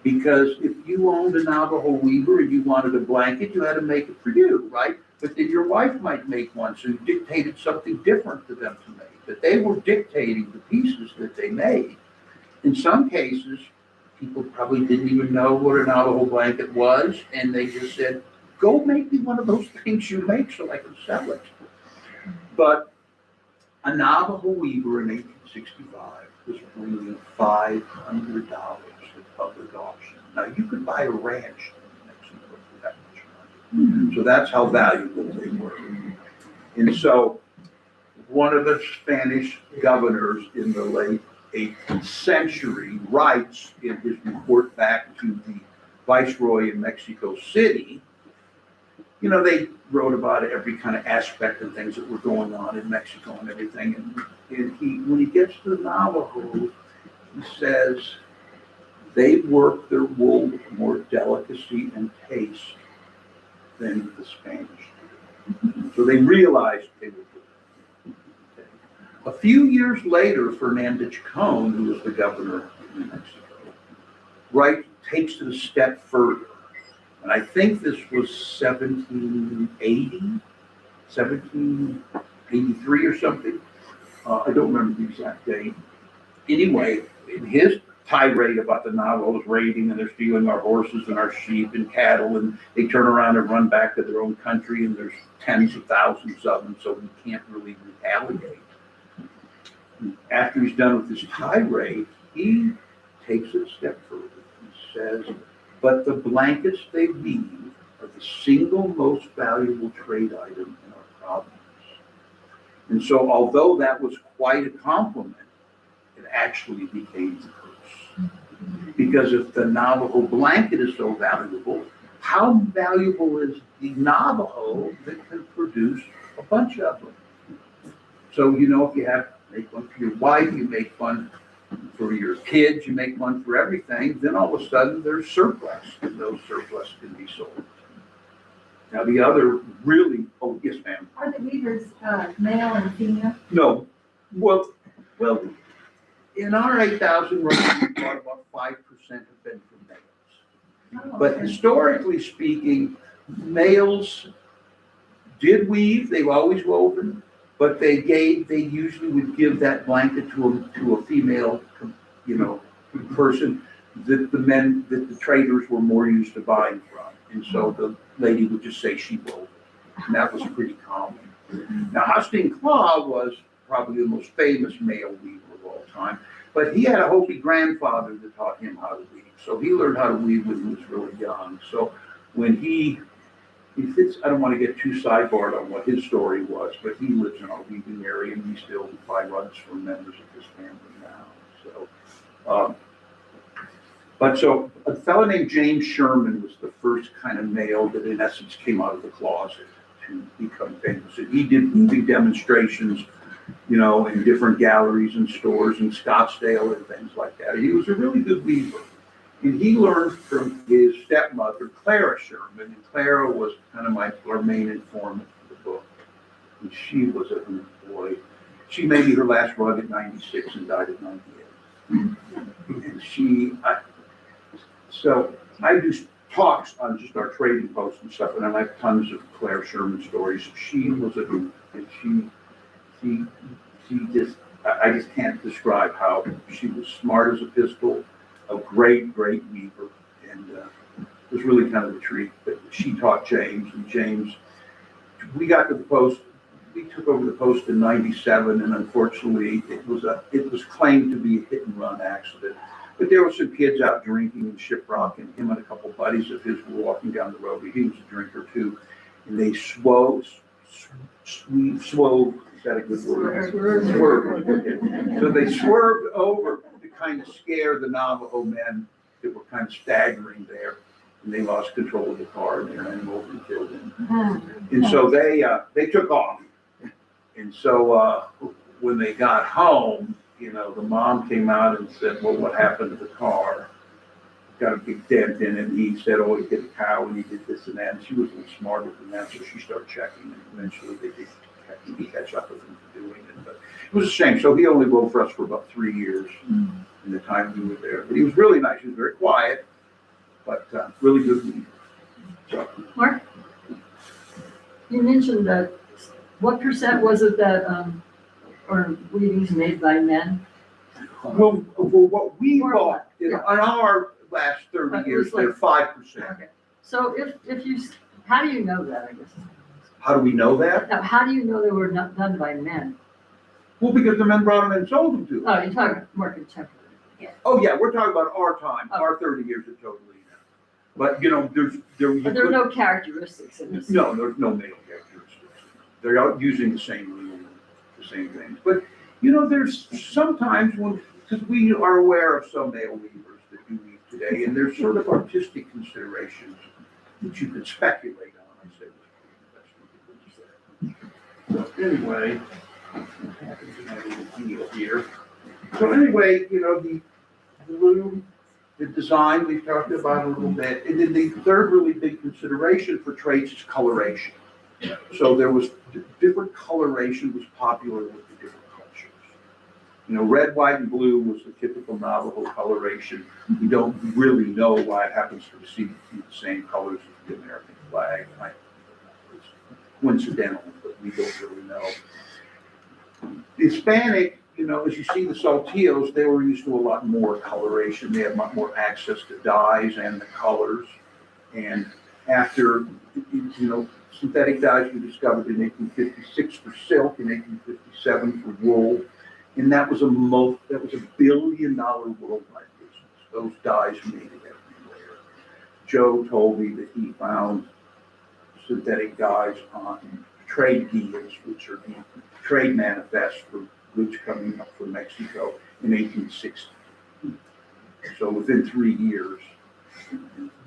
Because if you owned a Navajo weaver and you wanted a blanket, you had to make it for you, right? But then your wife might make one, so you dictated something different to them to make. But they were dictating the pieces that they made. In some cases, people probably didn't even know what a Navajo blanket was, and they just said, go make me one of those things you make so I can sell it. But a Navajo weaver in 1865 was bringing $500 at public auction. Now, you could buy a ranch in Mexico for that much money. So that's how valuable they were. And so one of the Spanish governors in the late 18th century writes in his report back to the viceroy in Mexico City. You know, they wrote about every kind of aspect and things that were going on in Mexico and everything. And he, when he gets to the Navajo, he says they work their wool with more delicacy and taste than the Spanish. So they realized they were good. A few years later, Fernando Chacon, who was the governor of New Mexico, takes it a step further. And I think this was 1780, 1783 or something. I don't remember the exact date. Anyway, in his tirade about the Navajos raiding and they're stealing our horses and our sheep and cattle, and they turn around and run back to their own country, and there's tens of thousands of them, so we can't really retaliate. After he's done with his tirade, he takes it a step further. He says, but the blankets they weave are the single most valuable trade item in our province. And so although that was quite a compliment, it actually became a curse. Because if the Navajo blanket is so valuable, how valuable is the Navajo that can produce a bunch of them? So, you know, if you make one for your wife, you make one for your kids, you make one for everything, then all of a sudden there's surplus, and those surplus can be sold. Now the other really, oh yes ma'am. Are the weavers male and female? No, well, in our 8,000 runs, we thought about 5% have been from males. Oh, But okay. historically speaking, males did weave, they've always woven, but they usually would give that blanket to a female, you know, person that the traders were more used to buying from. And so the lady would just say she wove. And that was pretty common. Now, Hosteen Claw was probably the most famous male weaver of all time, but he had a Hopi grandfather that taught him how to weave. So he learned how to weave when he was really young. So when he fits, I don't want to get too sidebarred on what his story was, but he lives in our weaving area and we still buy rugs from members of his family now. So a fellow named James Sherman was the first kind of male that in essence came out of the closet to become famous. And he did weaving demonstrations, you know, in different galleries and stores in Scottsdale and things like that. He was a really good weaver. And he learned from his stepmother, Clara Sherman, and Clara was kind of our main informant for the book. And she was a boy. She made me her last rug at 96 and died at 98. And so I do talks on just our trading posts and stuff, and I have tons of Clara Sherman stories. She was a hoot, and she just, I just can't describe how she was smart as a pistol, a great weaver, and it was really kind of a treat. But she taught James, and James, we got to the post, we took over the post in 97, and unfortunately it was claimed to be a hit and run accident. But there were some kids out drinking and shiprock, and him and a couple buddies of his were walking down the road. He was a drinker too, and they swerved. Is that a good word? Swerved. So they swerved over to kind of scare the Navajo men that were kind of staggering there, and they lost control of the car and they ran him over and killed him. And so they took off. And so when they got home, you know, the mom came out and said, well, what happened to the car? Got a big dent in it. And he said, oh, he hit a cow and he did this and that. And she was a little smarter than that, so she started checking. And eventually they did had to catch up with him for doing it. But it was a shame. So he only worked for us for about 3 years in the time we were there. But he was really nice. He was very quiet, but really good leader. So, Mark, you mentioned that, what percent was it that, or weavings made by men? well, what we More or bought less, in yeah. our last 30 But it years, was like- they're 5%. Okay, so if you, how do you know that, I guess? How do we know that? Now, how do you know they were not done by men? Well, because the men brought them and sold them to us. Oh, you're talking more contemporary. Oh, yeah, we're talking about our time, Oh. our 30 years of totally. But, you know, you But there are could- no characteristics in this. No, there's no male characteristics. They're out using the same rule, the same things. But, you know, there's sometimes when, because we are aware of some male weavers that do weave today, and there's sort of artistic considerations that you could speculate on. I said, so anyway, happens to have a little deal here. So anyway, you know, the loom, the design we've talked about a little bit, and then the third really big consideration for trades is coloration. So there was different coloration was popular with the different cultures. You know, red, white, and blue was the typical Navajo coloration. We don't really know why it happens to see the same colors as the American flag. It's coincidental, but we don't really know. Hispanic, you know, as you see the Saltillos, they were used to a lot more coloration. They had much more access to dyes and the colors. And after, you know, synthetic dyes were discovered in 1856 for silk, in 1857 for wool, and that was a $1 billion worldwide business. Those dyes made it everywhere. Joe told me that he found synthetic dyes on trade deals, which are the trade manifests for goods coming up from Mexico in 1860. So within 3 years,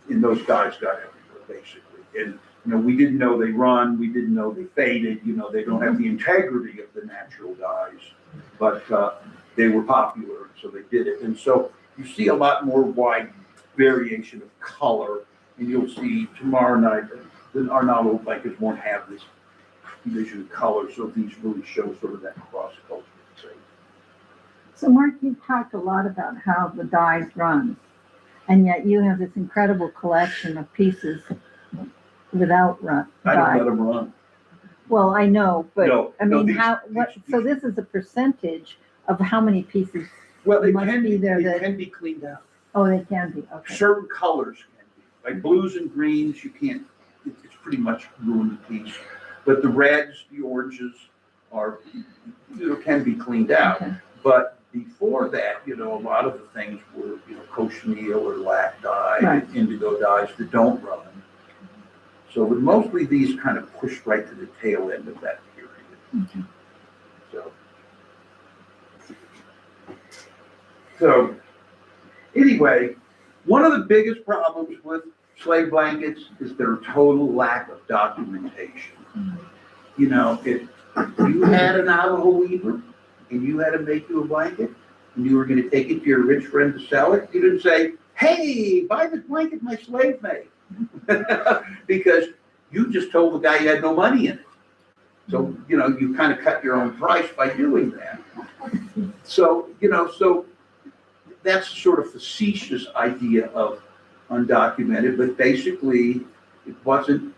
and those dyes got everywhere, basically. And, you know, we didn't know they run, we didn't know they faded, you know, they don't have the integrity of the natural dyes, but they were popular, so they did it. And so you see a lot more wide variation of color, and you'll see tomorrow night, our Navajo blankets won't have this vision of color, so these really show sort of that cross-cultural trait. So Mark, you've talked a lot about how the dyes run, and yet you have this incredible collection of pieces without I don't dye. let them run. Well, I know, but No, I no, mean, these- so this is a percentage of how many pieces? Well, it must can be there it that- can be cleaned out. Oh, they can be, okay. Certain colors can be, like blues and greens, you can't, it's pretty much ruined the piece. But the reds, the oranges are, you know, can be cleaned out. Okay. But before that, you know, a lot of the things were, you know, cochineal or lac dye, Right. indigo dyes that don't run. So with mostly these kind of pushed right to the tail end of that period. Okay. So anyway, one of the biggest problems with slave blankets is their total lack of documentation. You know, if you had a Navajo weaver and you had to make you a blanket and you were going to take it to your rich friend to sell it, you didn't say, "Hey, buy this blanket my slave made," because you just told the guy you had no money in it. So, you know, you kind of cut your own price by doing that. So, you know, so that's sort of facetious idea of undocumented, but basically it wasn't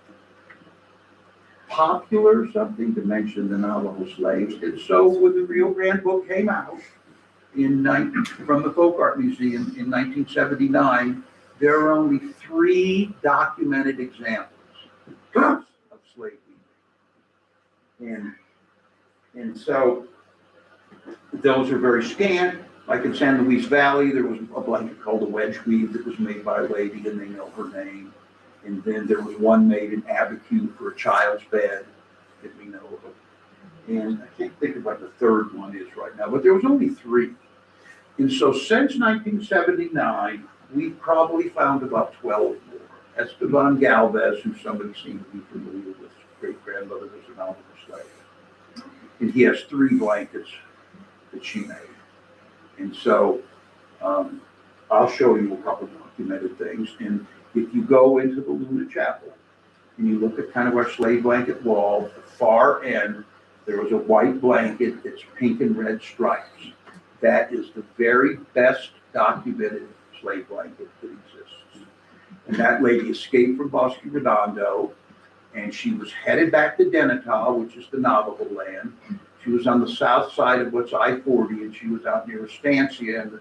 popular or something to mention the Navajo slaves. And so when the Rio Grande book came out from the Folk Art Museum in 1979, there are only 3 documented examples of slave weaving. And so those are very scant. Like in San Luis Valley, there was a blanket called a wedge weave that was made by a lady, and they know her name. And then there was one made in Abiquiu for a child's bed that we know of. And I can't think of what the third one is right now, but there was only 3. And so since 1979, we've probably found about 12 more. Esteban Galvez, who somebody seemed to be familiar with, great-grandmother was a Navajo slave. And he has 3 blankets that she made. And so I'll show you a couple of documented things. And if you go into the Luna Chapel and you look at kind of our slave blanket wall, the far end there was a white blanket that's pink and red stripes. That is the very best documented slave blanket that exists. And that lady escaped from Bosque Redondo, and she was headed back to Naakaii, which is the Navajo land. She was on the south side of what's I-40, and she was out near Estancia, and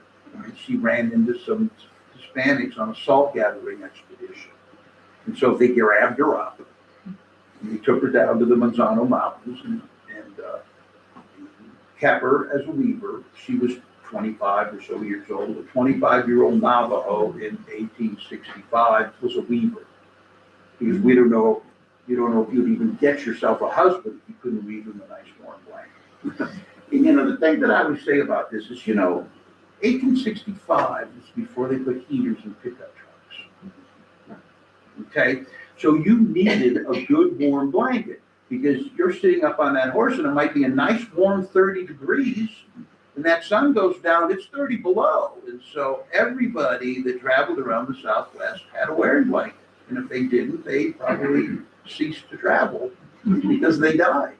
she ran into some Hispanics on a salt gathering expedition. And so they grabbed her up, and they took her down to the Manzano Mountains and kept her as a weaver. She was 25 or so years old. A 25-year-old Navajo in 1865 was a weaver. Because you don't know if you'd even get yourself a husband if you couldn't weave him a nice warm blanket. And the thing that I would say about this is, 1865 is before they put heaters in pickup trucks. Okay? So you needed a good warm blanket because you're sitting up on that horse and it might be a nice warm 30 degrees. And that sun goes down, it's 30 below. And so everybody that traveled around the Southwest had a wearing blanket. And if they didn't, they probably ceased to travel because they died,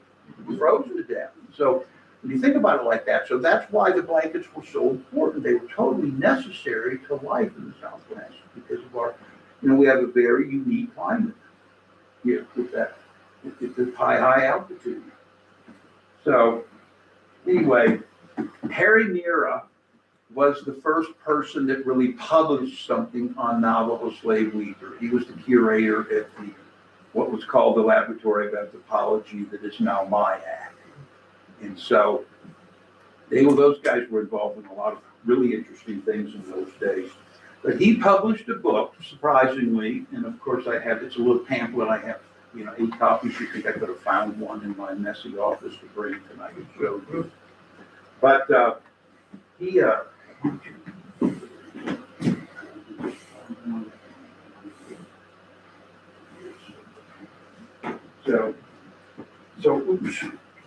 frozen to death. So when you think about it like that, so that's why the blankets were so important. They were totally necessary to life in the Southwest because of our, we have a very unique climate here with that, with the high altitude. So anyway, Harry Mira was the first person that really published something on Navajo slave weaver. He was the curator at what was called the Laboratory of Anthropology that is now MIAC. And so those guys were involved in a lot of really interesting things in those days. But he published a book, surprisingly, and of course it's a little pamphlet. I have 8 copies. You think I could have found one in my messy office to bring tonight and show you. But he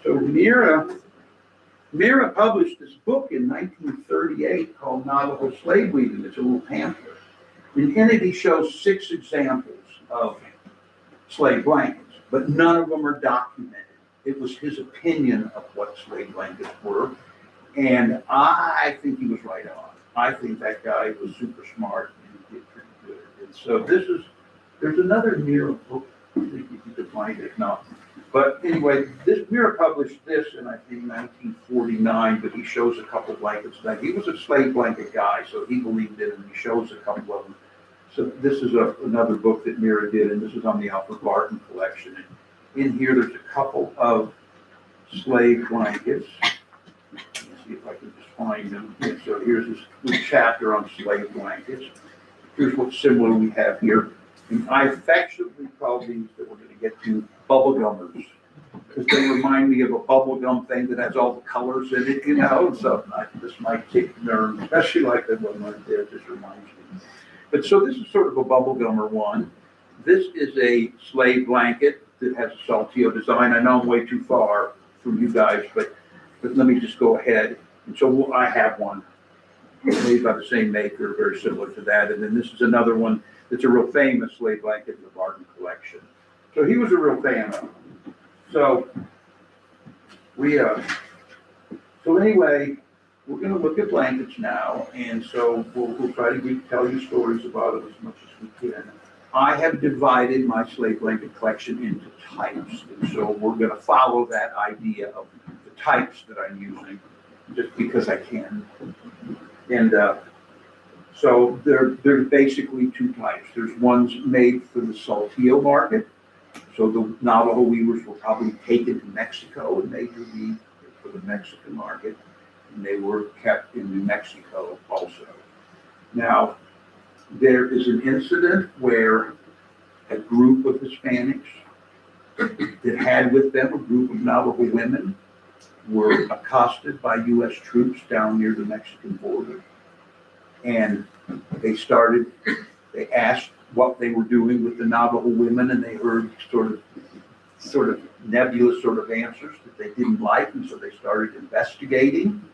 So Mira published this book in 1938 called Navajo Slave Weaving. It's a little pamphlet. And in it he shows 6 examples of slave blankets, but none of them are documented. It was his opinion of what slave blankets were. And I think he was right on. I think that guy was super smart and did pretty good. And so there's another Mira book, I think if you could find it. No. But anyway, Mira published this in, I think, 1949, but he shows a couple blankets. Now, he was a slave blanket guy, so he believed in it, and he shows a couple of them. So this is another book that Mira did, and this is on the Alfred Barton collection. And in here, there's a couple of slave blankets. Let's see if I can just find them. And so here's this little chapter on slave blankets. Here's what similar we have here. And I affectionately call these that we're going to get to bubblegummers, because they remind me of a bubblegum thing that has all the colors in it, So this might take nerves, especially like that one right there. Just reminds me. But so this is sort of a bubblegummer one. This is a slave blanket that has a Saltillo design. I know I'm way too far from you guys, but let me just go ahead. And so I have one made by the same maker, very similar to that. And then this is another one that's a real famous slave blanket in the Barton collection. So he was a real fan of them. So anyway, we're going to look at blankets now, and so we'll try to tell you stories about it as much as we can. I have divided my slave blanket collection into types, and so we're going to follow that idea of the types that I'm using, just because I can. And so there's basically 2 types. There's ones made for the Saltillo market. So the Navajo weavers were probably taken to Mexico and made to weave for the Mexican market, and they were kept in New Mexico also. Now, there is an incident where a group of Hispanics that had with them a group of Navajo women were accosted by U.S. troops down near the Mexican border. And they asked what they were doing with the Navajo women, and they heard sort of nebulous sort of answers that they didn't like, and so they started investigating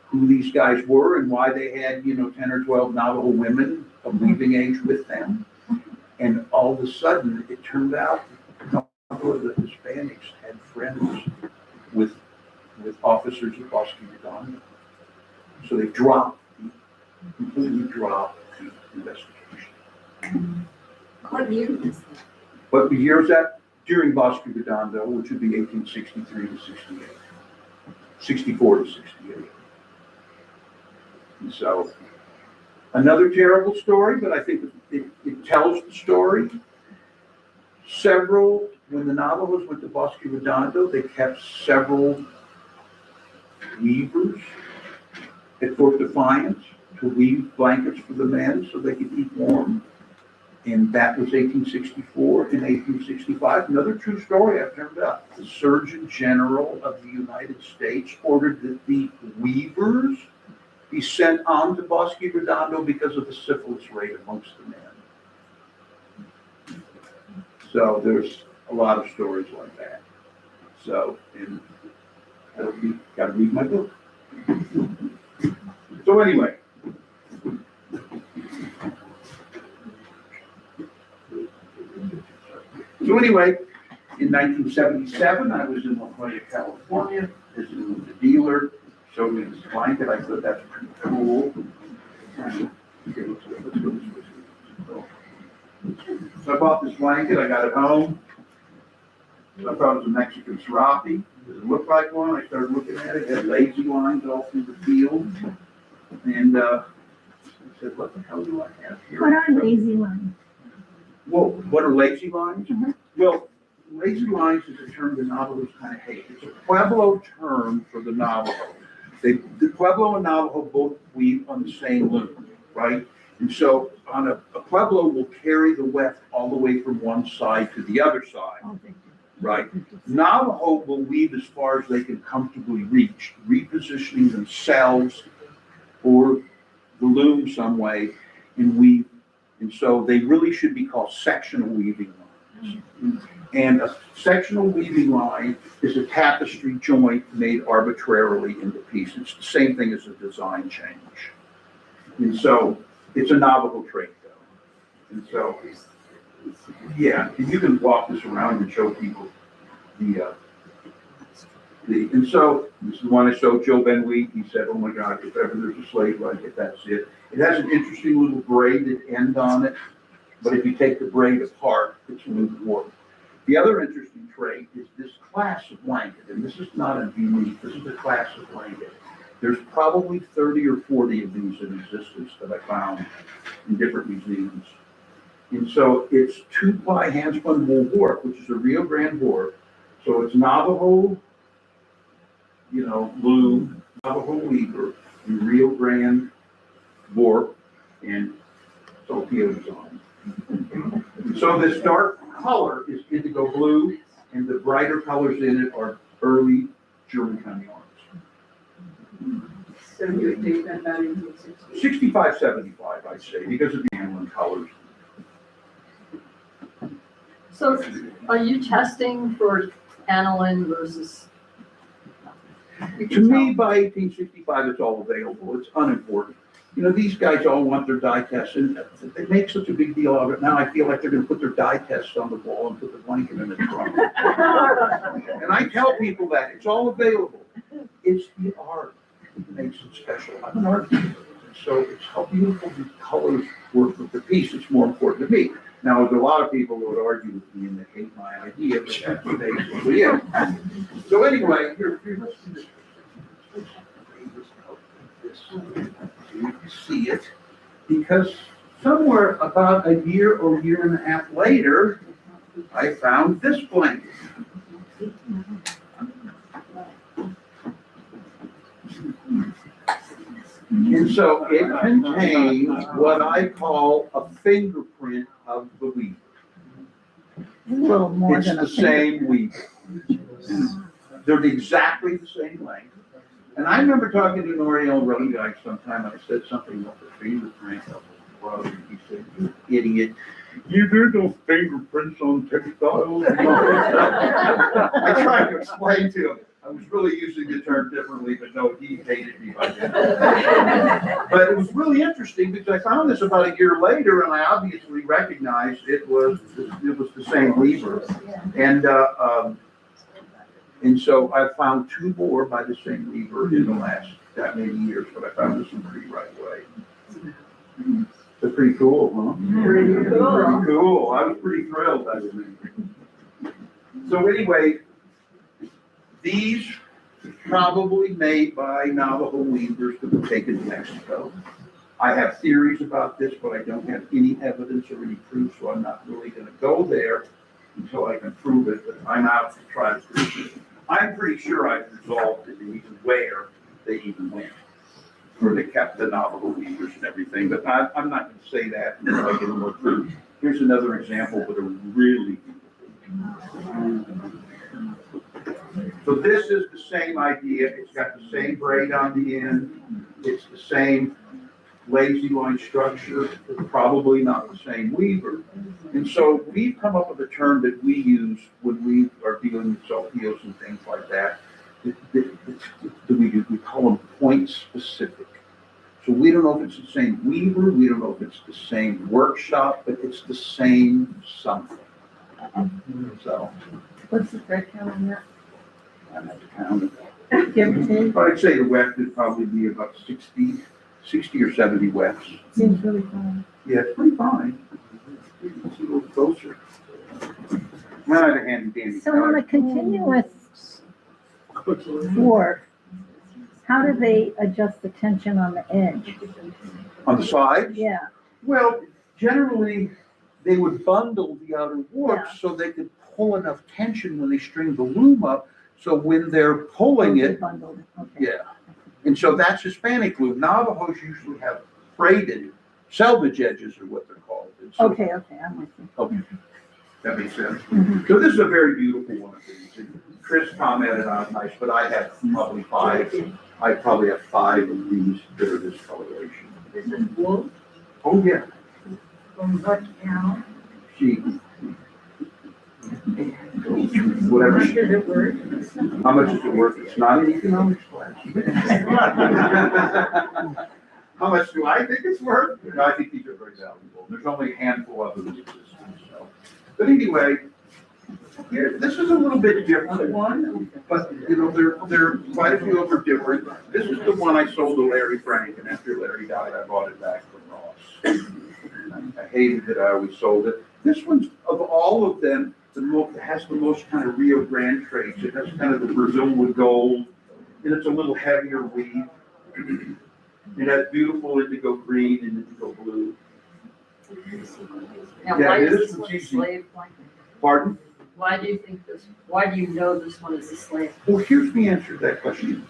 who these guys were and why they had 10 or 12 Navajo women of weaving age with them. And all of a sudden, it turned out a couple of the Hispanics had friends with officers at Bosque Redondo. So they completely dropped the investigation. What year is that? What year is that? During Bosque Redondo, which would be 1863 to 68, 64 to 68. And so, another terrible story, but I think it tells the story. When the Navajos went to Bosque Redondo, they kept several weavers at Fort Defiance to weave blankets for the men so they could keep warm. And that was 1864 and 1865. Another true story I've turned out. The Surgeon General of the United States ordered that the weavers be sent on to Bosque Redondo because of the syphilis rate amongst the men. So there's a lot of stories like that. So, and gotta read my book. So anyway. In 1977, I was in La Jolla, California, visiting with the dealer, showed me this blanket. I thought that's pretty cool. Okay, let's go this way. So I bought this blanket, I got it home. So I thought it was a Mexican serape. Does it look like one? I started looking at it. It had lazy lines all through the field. And I said, what the hell do I have here? What are lazy lines? Well, what are lazy lines? Well, lazy lines is a term the Navajos kind of hate. It's a Pueblo term for the Navajo. The Pueblo and Navajo both weave on the same loom, right? And so on a Pueblo will carry the weft all the way from one side to the other side, right? Navajo will weave as far as they can comfortably reach, repositioning themselves or the loom some way and weave. And so they really should be called sectional weaving lines. And a sectional weaving line is a tapestry joint made arbitrarily into pieces. It's the same thing as a design change. And so it's a Navajo trait though. And so, yeah, and you can walk this around and show people and so this is the one I showed Joe Ben Wheat. He said, oh my God, if ever there's a slave like it, that's it. It has an interesting little braided end on it, but if you take the braid apart, it's lukewarm. The other interesting trait is this class of blanket, and this is not a unique, this is a class of blanket. There's probably 30 or 40 of these in existence that I found in different museums. And so it's 2-ply handspun wool warp, which is a Rio Grande warp. So it's Navajo, loom, Navajo weaver, and Rio Grande warp, and Saltillo design. So this dark color is indigo blue, and the brighter colors in it are early Germantown yarns. So you would date that about 1860? 65, 75, I'd say, because of the aniline colors. So are you testing for aniline versus? To me, by 1865, it's all available. It's unimportant. These guys all want their dye tests, and they make such a big deal of it. Now I feel like they're going to put their dye tests on the wall and put the blanket in the trunk. And I tell people that it's all available. It's the art that makes it special. I'm an art teacher, so it's how beautiful the colors work with the piece. It's more important to me. Now, there's a lot of people who would argue with me and they hate my idea, but that's basically it. So anyway, here, let's do this. So you can see it, because somewhere about a year or year and a half later, I found this blanket. And so it contains what I call a fingerprint of the weaver. A little more It's than a the same weaver. They're exactly the same length. And I remember talking to an Oriental Road guy sometime, and I said something about the fingerprint of the brother. He said, you idiot, there's no fingerprints on textiles. I tried to explain to him. I was really using the term differently, but no, he hated me by then. But it was really interesting because I found this about a year later, and I obviously recognized it was the same weaver. And And so I found two more by the same weaver in the last that many years, but I found this one pretty right away. So pretty cool, huh? Pretty cool. Pretty cool. I was pretty thrilled, I think. So anyway, these probably made by Navajo weavers that were taken to Mexico. I have theories about this, but I don't have any evidence or any proof, so I'm not really gonna go there until I can prove it, but I'm out to try to prove it. I'm pretty sure I've resolved it and even where they even went. Where they kept the Navajo weavers and everything, but I'm not gonna say that until I get more proof. Here's another example, but a really beautiful. So this is the same idea, it's got the same braid on the end, it's the same lazy line structure, probably not the same weaver. And so we've come up with a term that we use when we are dealing with saltillos and things like that. We call them point specific. So we don't know if it's the same weaver, we don't know if it's the same workshop, but it's the same something. So What's the thread count on that? I have to count it. Give or take? I'd say the weft would probably be about 60 or 70 wefts. Seems really fun. Yeah, it's pretty fine. Let's see a little closer. Well, I have a handy dandy. So on a continuous work, how do they adjust the tension on the edge? On the sides? Yeah, Well, generally, they would bundle the outer warps Yeah. so they could pull enough tension when they string the loom up. So when they're pulling those are it, bundled, okay. yeah. And so that's Hispanic loom. Navajos usually have braided selvage edges are what they're called. And so- Okay, I'm with you. Okay. That makes sense. Mhm. So this is a very beautiful one of these. And Chris commented on it nice, but I have probably five. I probably have 5 of these that are this coloration. This is wool Oh, yeah. from what cow? She. How Whatever. much is it worth? How much is it worth? It's not an economics class. How much do I think it's worth? No, I think these are very valuable. There's only a handful of them in existence. So. But anyway, here, this is a little bit different one, but you know, there quite a few of them are different. This is the one I sold to Larry Frank, and after Larry died, I bought it back from Ross. I hated that I always sold it. This one's, of all of them, has the most kind of Rio Grande traits. It has kind of the Brazilian gold, and it's a little heavier weave. It has beautiful indigo green and indigo blue. Now, Yeah, why it is is this one a easy. slave blanket? Pardon? Why do you know this one is a slave? Well, here's the answer to that question.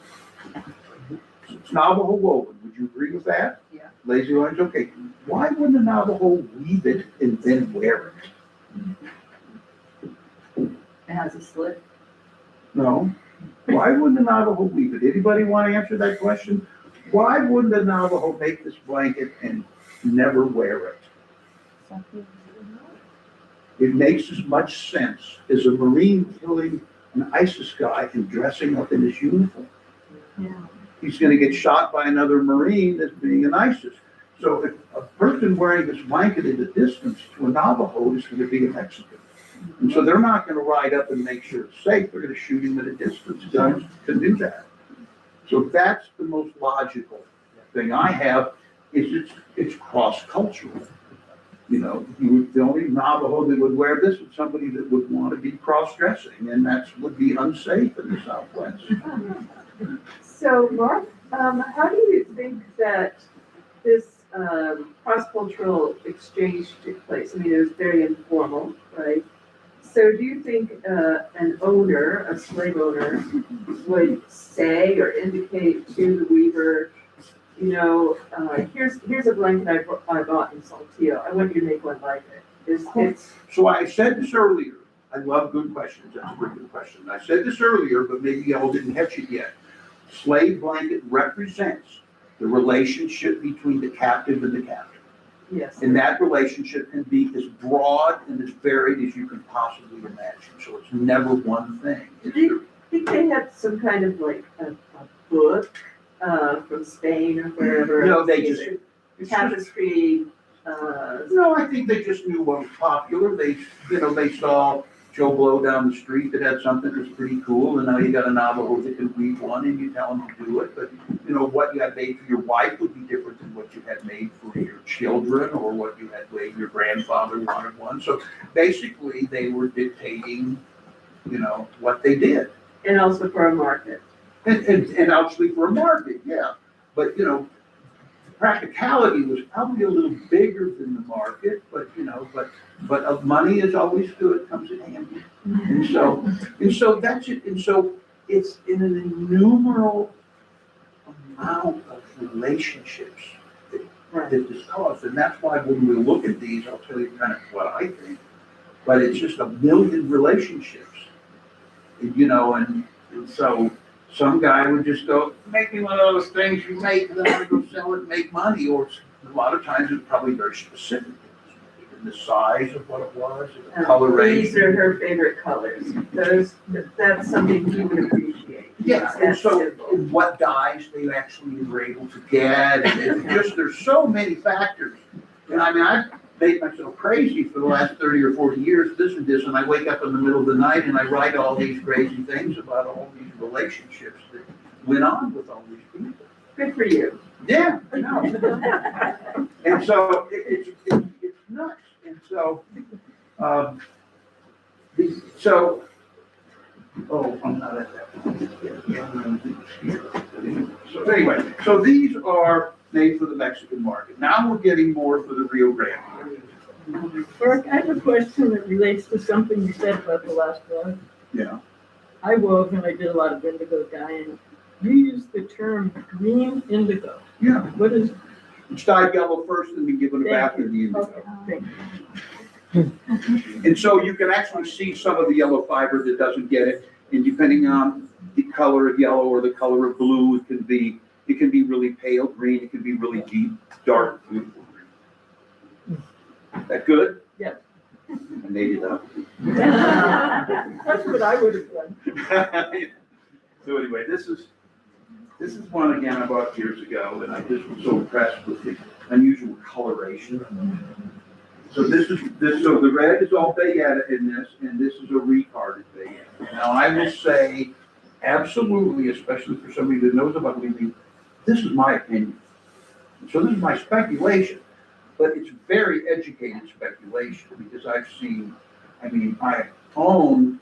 It's Navajo woven. Would you agree with that? Yeah. Lazy lines, okay. Why wouldn't a Navajo weave it and then wear it? It has a slit. No. Why wouldn't a Navajo weave it? Anybody want to answer that question? Why wouldn't a Navajo make this blanket and never wear it? It makes as much sense as a Marine killing an ISIS guy and dressing up in his uniform. Yeah. He's gonna get shot by another Marine as being an ISIS. So if a person wearing this blanket at a distance to a Navajo is gonna be a Mexican. And so they're not gonna ride up and make sure it's safe, they're gonna shoot him at a distance. Guns can do that. So that's the most logical thing I have, is it's cross-cultural. You know, the only Navajo that would wear this is somebody that would want to be cross-dressing, and that would be unsafe in the Southwest. So, Mark, how do you think that this cross-cultural exchange took place? I mean, it was very informal, right? So do you think an owner, a slave owner, would say or indicate to the weaver, you know, here's a blanket I bought in Saltillo. I want you to make one like it. It's So I said this earlier, I love good questions, that's a very good question. I said this earlier, but maybe y'all didn't catch it yet. Slave blanket represents the relationship between the captive and the captor. yes. And that relationship can be as broad and as varied as you can possibly imagine. So it's never one thing. Do you think they had some kind of like a book from Spain or wherever? No, they just. Tapestry. No, I think they just knew what was popular. They saw Joe Blow down the street that had something that was pretty cool, and now you got a Navajo that can weave one, and you tell them to do it, but, you know, what you had made for your wife would be different than what you had made for your children, or what you had made, your grandfather wanted one, so basically, they were dictating, you know, what they did. And also for a market. And actually for a market, yeah, but, you know, practicality was probably a little bigger than the market, but, you know, but money is always good, comes in handy. And so that's it, and so it's in an innumerable amount of relationships that this caused, and that's why when we look at these, I'll tell you kind of what I think, but it's just a million relationships, you know, and so some guy would just go, make me one of those things you make, and then I'm gonna go sell it and make money, or a lot of times it's probably very specific. The size of what it was, and the color range. These are her favorite colors. That's something you would appreciate. Yeah, and That's so simple. what dyes they actually were able to get, and it's just, there's so many factors. And I mean, I've made myself crazy for the last 30 or 40 years, this and this, and I wake up in the middle of the night and I write all these crazy things about all these relationships that went on with all these people. Good for you. Yeah, I know. And so it's nuts. And so, I'm not at that point yet. So anyway, so these are made for the Mexican market. Now we're getting more for the Rio Grande. Mark, I have a question that relates to something you said about the last one. Yeah. I wove and I did a lot of indigo dyeing. You used the term green indigo. Yeah. What is? It's dyed yellow first and then given a bath in the indigo. Okay, thank you. And so you can actually see some of the yellow fiber that doesn't get it. And depending on the color of yellow or the color of blue, it can be really pale green, it can be really deep, dark, beautiful green. That good? Yes. I made it up. That's what I would have done. So anyway, this is one again I bought years ago, and I just was so impressed with the unusual coloration. So so the red is all bayetta in this, and this is a retarded bayetta. Now I will say, absolutely, especially for somebody that knows about weaving, this is my opinion. So this is my speculation, but it's very educated speculation, because I've seen, I mean, I own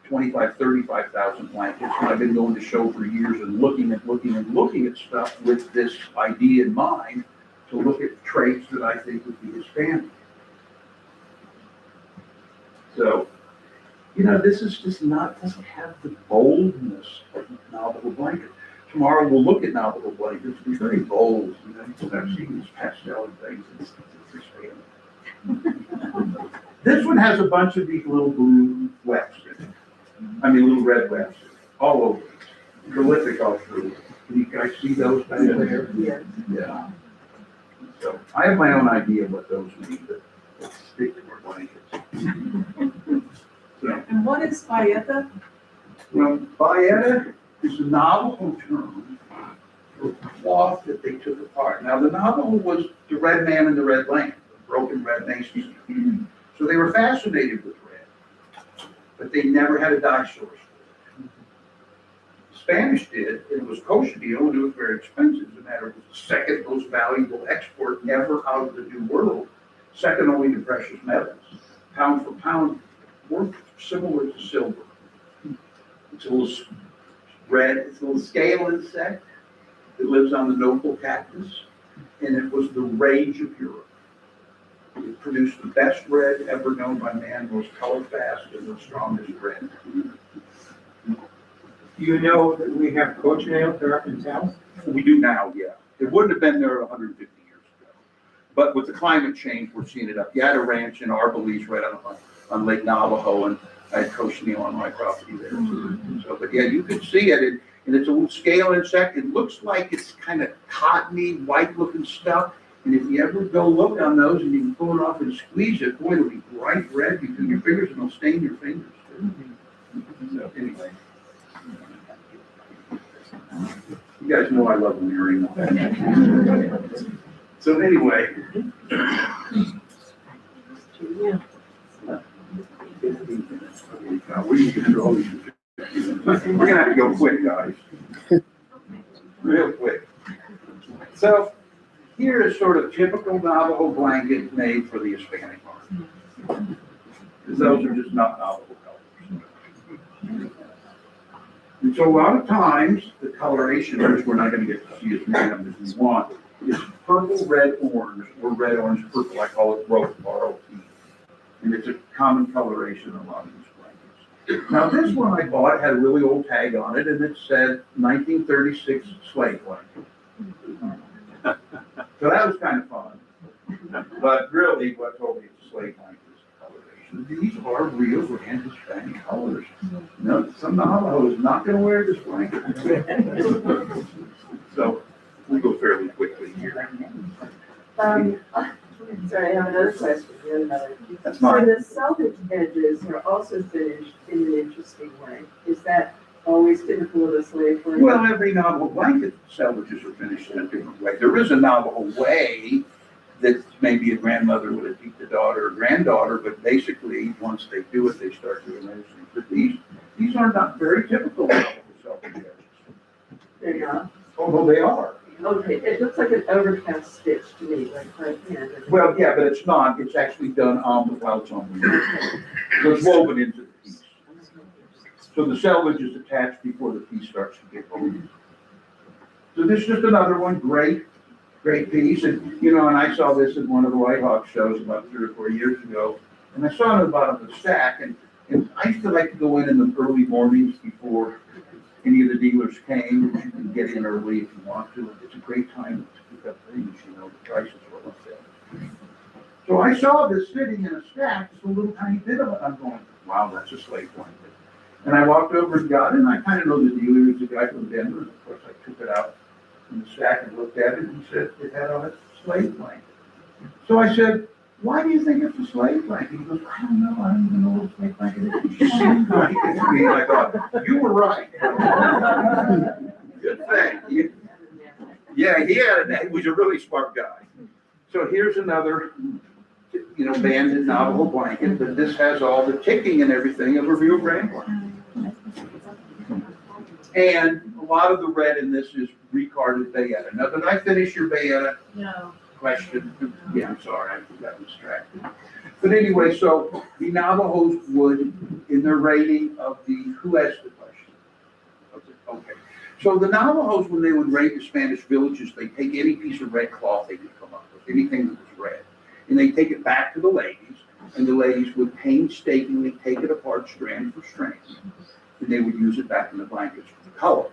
35,000 blankets, and I've been going to show for years and looking at stuff with this idea in mind, to look at traits that I think would be Hispanic. So, you know, this is just doesn't have the boldness of Navajo blanket. Tomorrow we'll look at Navajo blankets, it's very bold, you know, because I've seen these pastel things, it's Hispanic. This one has a bunch of these little blue webs in it. I mean, little red webs, all over. Prolific all through. Can you guys see those back there? Yes. Yeah. So I have my own idea of what those mean, but let's stick to our blankets. So, And what is bayetta? well, bayetta is a Navajo term for cloth that they took apart. Now, the Navajo was the red man in the red land, the broken red nation. So they were fascinated with red, but they never had a dye source. The Spanish did, and it was kosher deal, and it was very expensive. As a matter of fact, it was the second most valuable export ever out of the New World, second only to precious metals. Pound for pound, worth similar to silver. It's a little red, it's a little scale insect that lives on the nopal cactus, and it was the rage of Europe. It produced the best red ever known by man, most color fast and the strongest red. You know that we have cochineal there up in Taos? We do now, yeah. It wouldn't have been there 150 years ago. But with the climate change, we're seeing it up. You had a ranch in Arbalise right on Lake Navajo, and I had cochineal on my property there too. So, but yeah, you can see it, and it's a little scale insect. It looks like it's kind of cottony, white-looking stuff. And if you ever go look on those and you can pull it off and squeeze it, boy, it'll be bright red between your fingers and it'll stain your fingers. So anyway. You guys know I love wearing. So anyway. Now, we can do all these. We're gonna have to go quick, guys. Real quick. So here is sort of typical Navajo blanket made for the Hispanic market. Because those are just not Navajo colors. And so a lot of times, the coloration, which we're not gonna get to see as many of them as we want, is purple, red, orange, or red, orange, purple. I call it ROP, R-O-P. And it's a common coloration in a lot of these blankets. Now, this one I bought had a really old tag on it, and it said 1936 slave blanket. So that was kind of fun. But really, what told me it's a slave blanket is the coloration. These are real grand Hispanic colors. No, some Navajo is not gonna wear this blanket. So, we'll go fairly quickly here. Sorry, I have another question. That's So fine. the selvage edges are also finished in an interesting way. Is that always typical of a slave blanket? Well, every Navajo blanket salvages are finished in a different way. There is a Navajo way that maybe a grandmother would teach the daughter or granddaughter, but basically, once they do it, they start doing those things. But these are not very typical Navajo salvage edges, They're not? although they are. Okay, it looks like an overcast stitch to me, like right here. Well, yeah, but it's not. It's actually done on the clouds on the So it's woven into the piece. So the selvage is attached before the piece starts to get woven. So this is just another one, great piece. And, you know, and I saw this at one of the White Hawk shows about 3 or 4 years ago. And I saw it at the bottom of the stack. And I used to like to go in the early mornings before any of the dealers came. You can get in early if you want to. It's a great time to pick up things, you know, the prices are up there. So I saw this sitting in a stack, just a little tiny bit of it. I'm going, wow, that's a slave blanket. And I walked over and got it, and I kind of know the dealer, he's a guy from Denver. And of course, I took it out from the stack and looked at it, and he said it had on it slave blanket. So I said, why do you think it's a slave blanket? He goes, I don't know, I don't even know what a slave blanket is. It just seemed like it to me. I thought, you were right. Good thing. Yeah, he was a really smart guy. So here's another, you know, banded Navajo blanket, but this has all the ticking and everything of a real grand blanket. And a lot of the red in this is recarded bayetta. Now, did I finish your bayetta? No. Question? Yeah, I'm sorry, I got distracted. But anyway, so the Navajos would, in their rating of the, who asked the question? Okay. So the Navajos, when they would rate the Spanish villages, they take any piece of red cloth they could come up with, anything that was red. And they take it back to the ladies, and the ladies would painstakingly take it apart strand for strand. And they would use it back in the blankets for the color.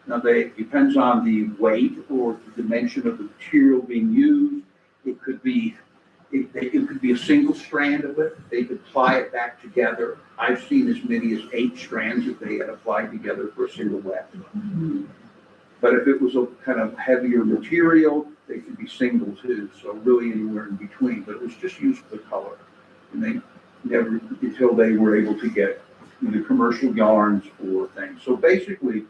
Now, it depends on the weight or the dimension of the material being used. It could be a single strand of it. They could ply it back together. I've seen as many as 8 strands that they had applied together for a single weft. But if it was a kind of heavier material, they could be single too. So really anywhere in between. But it was just used for the color. And they never, until they were able to get the commercial yarns for things. So basically,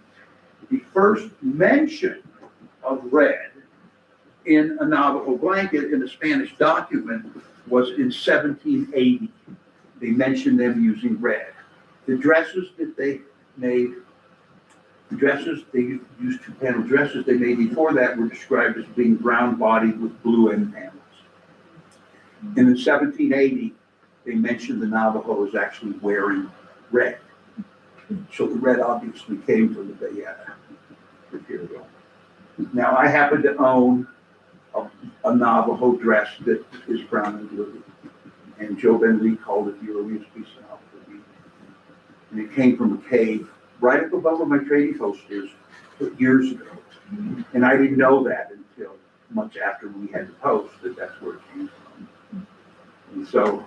the first mention of red in a Navajo blanket in a Spanish document was in 1780. They mentioned them using red. The dresses that they made, they used 2-panel dresses they made before that were described as being brown bodied with blue end panels. And in 1780, they mentioned the Navajo as actually wearing red. So the red obviously came from the bayetta material. Now, I happen to own a Navajo dress that is brown and blue. And Joe Ben Lee called it the earliest piece of Navajo. And it came from a cave right up above where my trading post is years ago. And I didn't know that until much after we had the post that that's where it came from. And so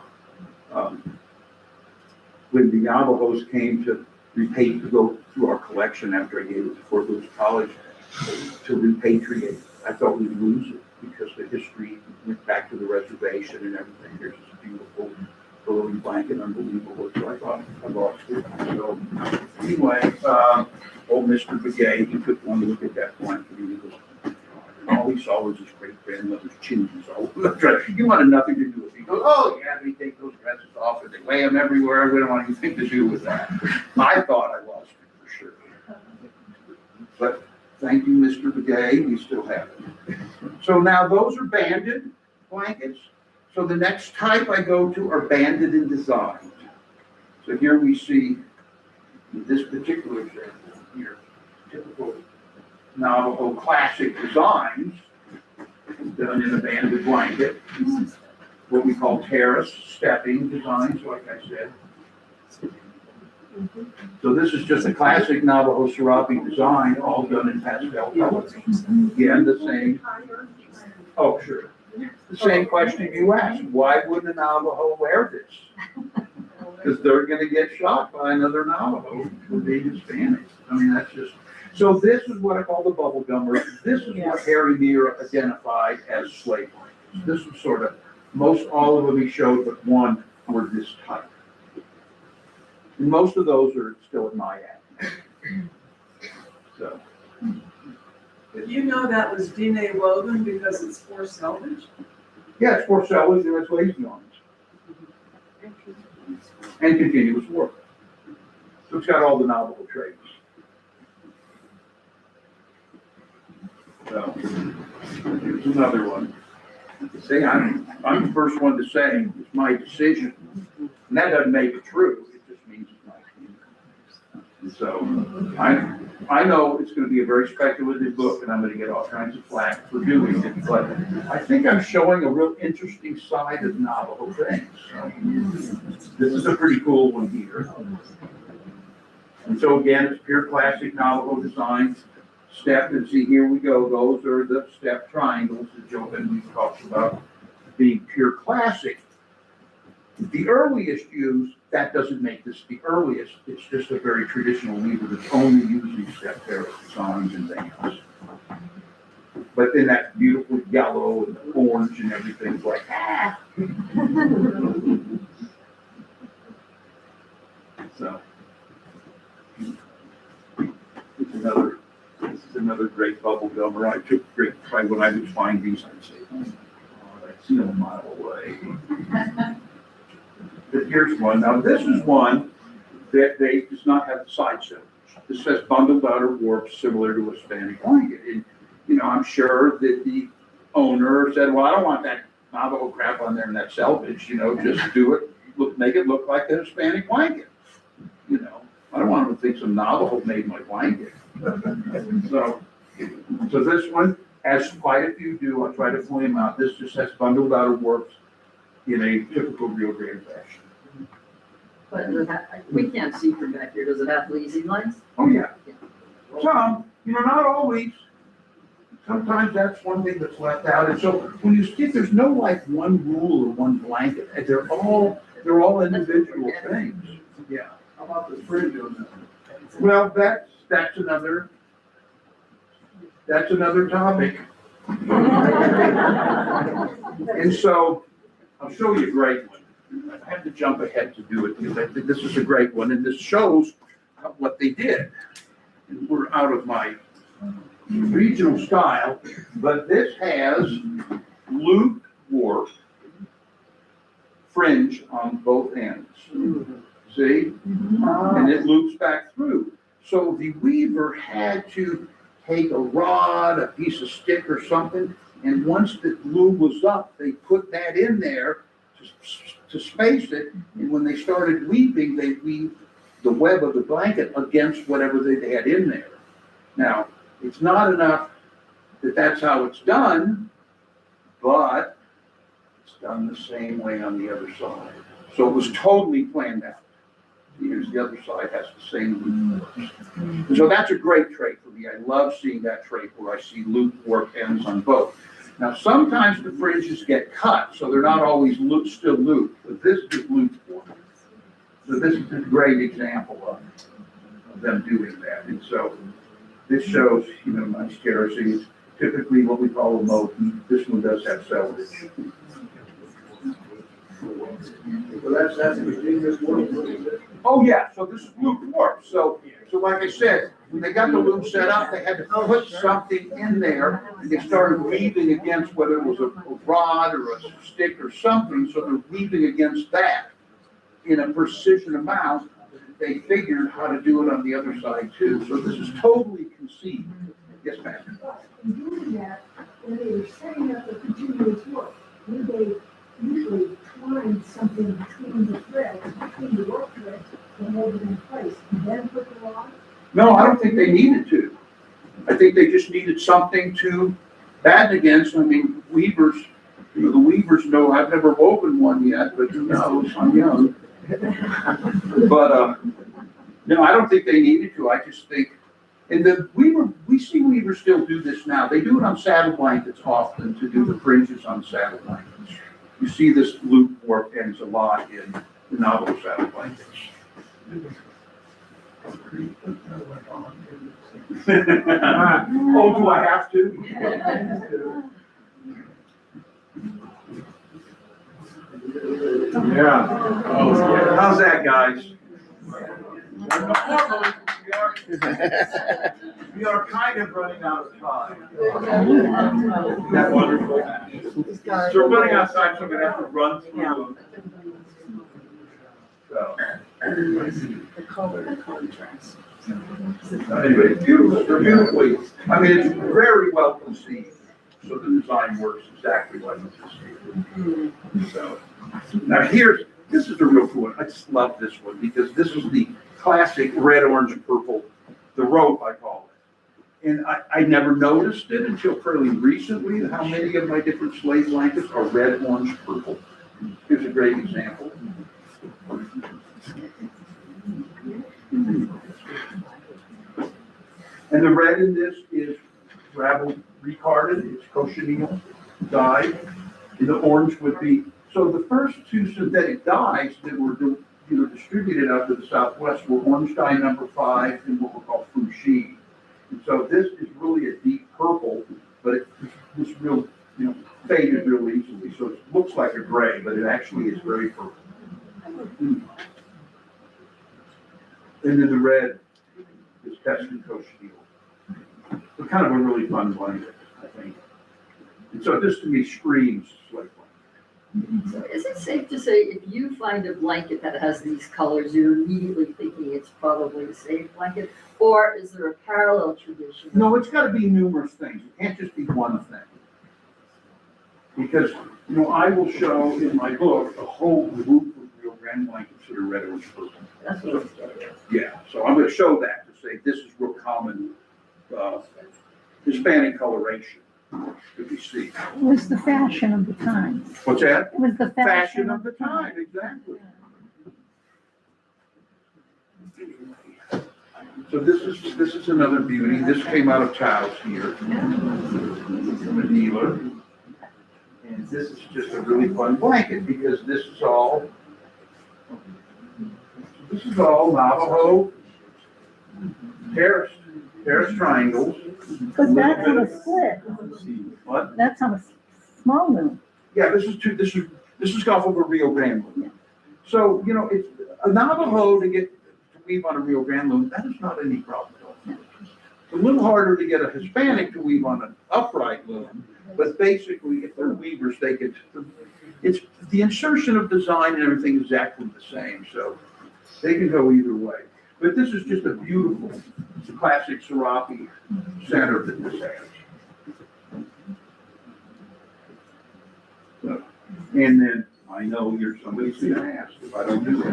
when the Navajos came to go through our collection after I gave it to Fort Lewis College to repatriate, I thought we'd lose it because the history went back to the reservation and everything. There's this beautiful early blanket, unbelievable. So I thought I lost it. So anyway, old Mr. Begay, he took one look at that blanket and he goes, all he saw was his great grandmother's chingies all over the dress. He wanted nothing to do with She goes, oh, yeah, they take those dresses off and they lay them everywhere. We don't want anything to do with that. I thought I lost it for sure. But thank you, Mr. Begay, we still have it. So now those are banded blankets. So the next type I go to are banded and designed. So here we see this particular example here, typical Navajo classic designs done in a banded blanket, what we call terrace stepping designs, like I said. So this is just a classic Navajo serape design, all done in pastel colors. Again, the same. Oh, sure. The same question you asked, why wouldn't a Navajo wear this? Because they're gonna get shot by another Navajo for being Hispanic. I mean, that's just, so this is what I call the bubble gummer. This is what Harry Meir identified as slave blankets. This was sort of, most all of them he showed, but one were this type. And most of those are still at my end. So. You know that was DNA woven because it's for salvage? Yeah, it's for sellers and it's lazy on it. And continuous work. So it's got all the Navajo traits. So, here's another one. See, I'm the first one to say it's my decision. And that doesn't make it true, it just means it's my opinion. And so, I know it's gonna be a very speculative book and I'm gonna get all kinds of flack for doing it, but I think I'm showing a real interesting side of Navajo things. So, this is a pretty cool one here. And so again, it's pure classic Navajo design. Step, and see, here we go, those are the step triangles that Joe Bentley talks about being pure classic. The earliest used, that doesn't make this the earliest, it's just a very traditional weaver that's only using step terrace designs and things. But then that beautiful yellow and orange and everything's like, ah. So, this is another great bubble gummer. I took great pride when I would find these, I'd say, oh, I see them a mile away. But here's one. Now, this is one that does not have the side stitch. This says bundled outer warp, similar to a Hispanic blanket. And, you know, I'm sure that the owner said, well, I don't want that Navajo crap on there and that selvage, you know, just do it, make it look like a Hispanic blanket. You know, I don't want them to think some Navajo made my blanket. So this one, as quite a few do, I try to point them out. This just has bundled outer warps in a typical Rio Grande fashion. But we can't see from back here. Does it have lazy lines? Oh, yeah. Some, you know, not always. Sometimes that's one thing that's left out. And so when you see, there's no like one rule or one blanket. They're all individual things. Yeah. How about the fringe on that? Well, that's another topic. And so I'll show you a great one. I had to jump ahead to do it because I think this is a great one, and this shows what they did. And we're out of my regional style, but this has loop warp fringe on both ends. See? And it loops back through. So the weaver had to take a rod, a piece of stick or something, and once the loop was up, they put that in there to space it, and when they started weaving, they weaved the web of the blanket against whatever they had in there. Now, it's not enough that that's how it's done, but it's done the same way on the other side. So it was totally planned out. Here's the other side, has the same loop. And so that's a great trait for me. I love seeing that trait where I see loop warp ends on both. Now, sometimes the fringes get cut, so they're not always still looped, but this is loop warp. So this is a great example of them doing that. And so this shows, you know, nice terracing. It's typically what we call a moat. This one does have selvage. So that's continuous work. Oh, yeah, so this is loop warp. So like I said, when they got the loom set up, they had to put something in there, and they started weaving against whether it was a rod or a stick or something, so they're weaving against that in a precision amount. They figured how to do it on the other side too, so this is totally conceived. Yes, ma'am? In doing that, when they were setting up a continuous work, would they usually twine something between the threads, between the work threads, and hold it in place, and then put the rod? No, I don't think they needed to. I think they just needed something to batten against. I mean, weavers, you know, the weavers know, I've never woven one yet, but who knows, I'm young. But, no, I don't think they needed to. I just think, and we see weavers still do this now. They do it on saddle blankets often to do the fringes on saddle blankets. You see this loop warp ends a lot in the Navajo saddle blankets. Oh, do I have to? Yeah. Oh, yeah. How's that, guys? We are kind of running out of time. Isn't that wonderful? So we're running out of time, so I'm gonna have to run through. So. The color contrast. Anyway, beautiful, they're beautifully, I mean, it's very well conceived, so the design works exactly like it's conceived. So, now this is a real cool one, I just love this one, because this is the classic red, orange, and purple, the rope, I call it. And I never noticed it until fairly recently, how many of my different slave blankets are red, orange, purple. Here's a great example. And the red in this is gravel recarded, it's cochineal dyed, and the orange would be, so the first two synthetic dyes that were distributed out to the Southwest were orange dye number 5 and what we call fuchsia. And so this is really a deep purple, but it's real, faded real easily, so it looks like a gray, but it actually is very purple. And then the red is tested cochineal. So kind of a really fun blanket, I think. And so this to me screams slave blanket. So is it safe to say if you find a blanket that has these colors, you're immediately thinking it's probably a slave blanket? Or is there a parallel tradition? No, it's got to be numerous things. It can't just be one thing. Because, I will show in my book a whole group of Rio Grande blankets that are red, orange, purple. That's what I'm saying. Yeah, so I'm going to show that to say this is real common Hispanic coloration that we see. It was the fashion of the time. What's that? It was the Fashion of the time, exactly. So this is another beauty. This came out of Taos here from a dealer. And this is just a really fun blanket because this is all Navajo terrace triangles. Because that's on a split. What? That's on a small loom. Yeah, this is off of a Rio Grande loom. So, it's a Navajo to weave on a Rio Grande loom, that is not any problem at all. It's a little harder to get a Hispanic to weave on an upright loom, but basically, if they're weavers, it's the insertion of design and everything is exactly the same, so they can go either way. But this is just a beautiful, classic serape center that this has. So, and then I know somebody's going to ask if I don't do it.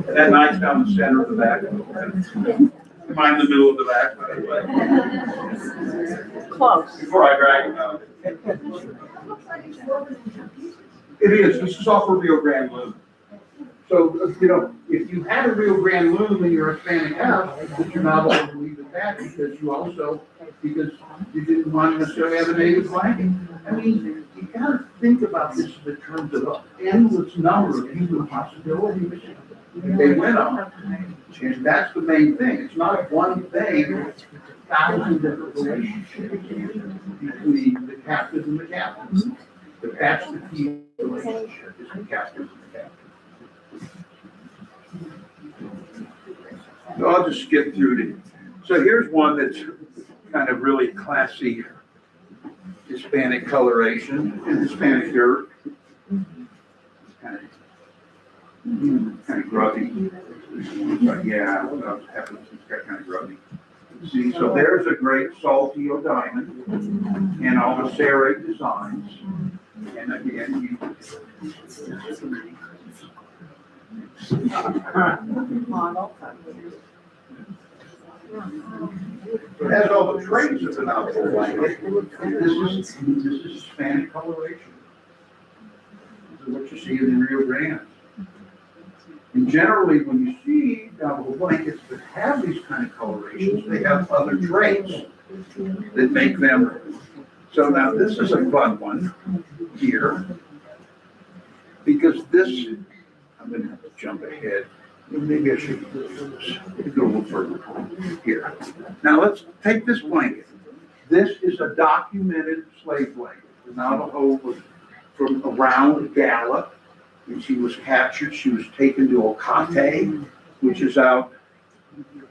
That knife's down the center of the back. Am I in the middle of the back, by the way? Close. Before I drag it out. It is. This is off a Rio Grande loom. So, if you had a Rio Grande loom in your Hispanic house, you're not allowed to leave it back because you didn't want to necessarily have a native blanket. I mean, think about this in terms of an endless number of human possibilities. They went up, and that's the main thing. It's not one thing, it's 1,000 different relationships between the captive and the captive. But that's the key relationship, is the captive and the captive. So I'll just skip through it. So here's one that's kind of really classy Hispanic coloration and Hispanic dirt. Kind of grubby. But yeah, it's got kind of grubby. See, so there's a great Saltillo diamond and all the serrate designs. And again, it has all the traits of an Navajo blanket. This is Hispanic coloration. This is what you see in Rio Grande. And generally, when you see Navajo blankets that have these kind of colorations, they have other traits that make them. So now this is a fun one here, because this, I'm going to have to jump ahead. Maybe I should go a little further here. Now let's take this blanket. This is a documented slave blanket. The Navajo was from around Gala, and she was captured. She was taken to Okate, which is out.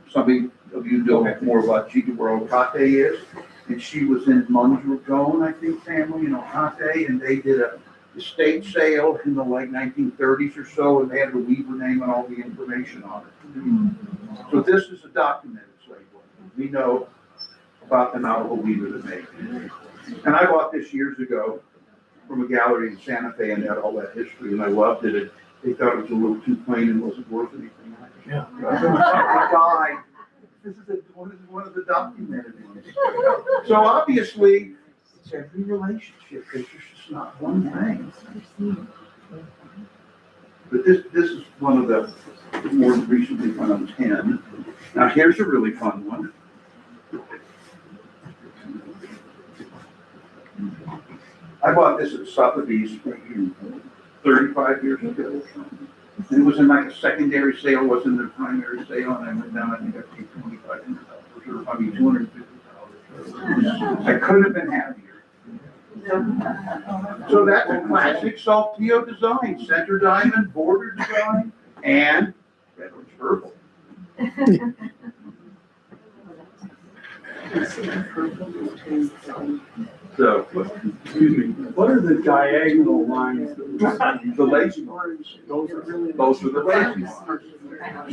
Some of you know more about where Okate is. And she was in Mundragon, I think, family in Okate, and they did a estate sale in the like 1930s or so, and they had the weaver name and all the information on it. So this is a documented slave blanket. We know about the Navajo weaver that made it. And I bought this years ago from a gallery in Santa Fe, and had all that history, and I loved it. They thought it was a little too plain and wasn't worth anything. Yeah. I died. This is one of the documented ones. So obviously, it's every relationship. It's just not one thing. But this is one of the more recently found 10. Now here's a really fun one. I bought this at Sotheby's 35 years ago. And it was in like a secondary sale, wasn't the primary sale, and I went down, I think I paid $250, I mean $250. I couldn't have been happier. So that's a classic Saltillo design, center diamond, border design, and Redwood's purple. So, excuse me, What are the diagonal lines? the lazy lines, those are the lazy lines.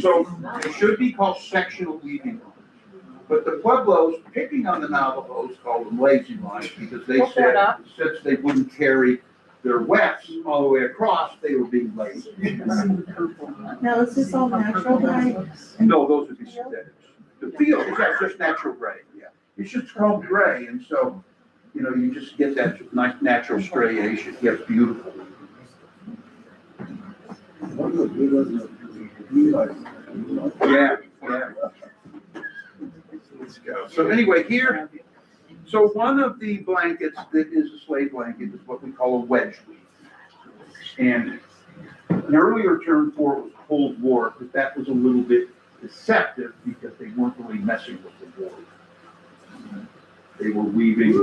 So it should be called sectional weaving lines. But the Pueblos, picking on the Navajos, called them lazy lines because they said, since they wouldn't carry their wefts all the way across, they were being lazy. Now, is this all natural dye? No, those would be synthetics. The field is just natural gray, yeah. It's just called gray, and so, you know, you just get that nice natural striation. Yeah, it's beautiful. Yeah, yeah. Let's go. So anyway, here, so one of the blankets that is a slave blanket is what we call a wedge weave. And an earlier term for it was cold warp, but that was a little bit deceptive because they weren't really messing with the warp. They were weaving.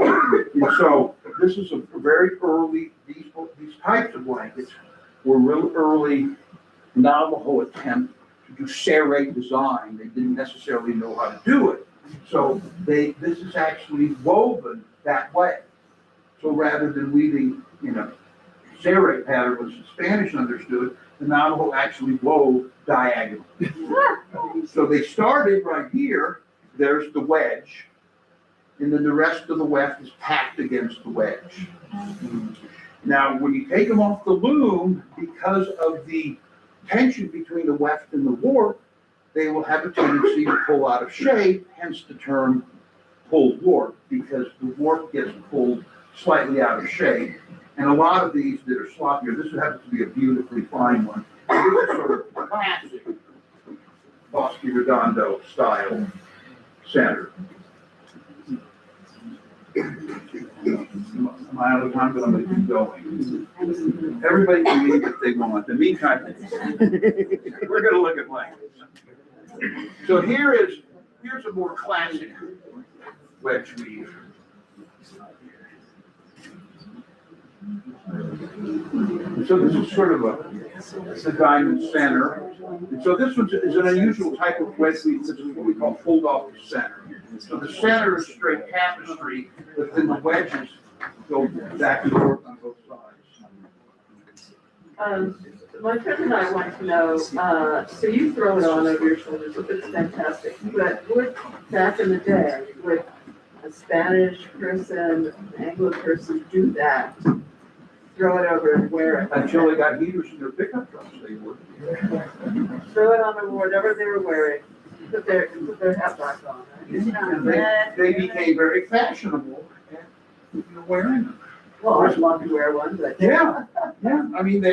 And so this is a very early, these types of blankets were real early Navajo attempt to do serrate design. They didn't necessarily know how to do it. So this is actually woven that way. So rather than weaving, you know, serrate pattern, which the Spanish understood, the Navajo actually wove diagonally. So they started right here. There's the wedge. And then the rest of the weft is packed against the wedge. Now, when you take them off the loom, because of the tension between the weft and the warp, they will have a tendency to pull out of shape, hence the term pulled warp, because the warp gets pulled slightly out of shape. And a lot of these that are sloppier, this happens to be a beautifully fine one. This is sort of classic Bosque Redondo style center. I'm out of time, but I'm gonna keep going. Everybody can leave if they want. In the meantime, we're gonna look at blankets. So here's a more classic wedge weave. So this is sort of a diamond center. And so this one is an unusual type of wedge weave. This is what we call pulled off the center. So the center is straight tapestry, but then the wedges go back and forth on both sides. My friend and I want to know, so you throw it on over your shoulders, it's fantastic, but back in the day, would a Spanish person, an Anglo person do that? Throw it over and wear it? Until they got heaters in their pickup trucks, they would. Throw it on over whatever they were wearing, put their hat back on. And they became very fashionable at wearing them. Well, I'd love to wear one, but. Yeah, I mean,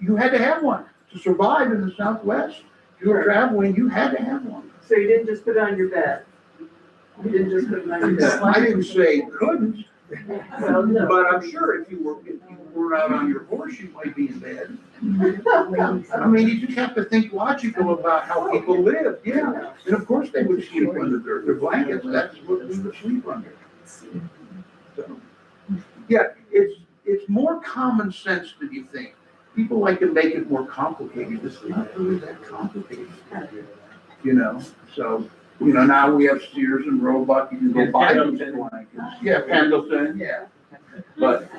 you had to have one to survive in the Southwest. If you were traveling, you had to have one. So you didn't just put it on your bed? You didn't just put it on your bed? I didn't say you couldn't, Well, no. but I'm sure if you were out on your horse, you might be in bed. I mean, you just have to think logical about how people live, yeah. And of course, they would sleep under their blankets, that's what we would sleep under. So, yeah, it's more common sense than you think. People like to make it more complicated, it's not really that complicated. You know, so, now we have Sears and Roebuck, you can go buy those blankets. Yeah, Pendleton, yeah. But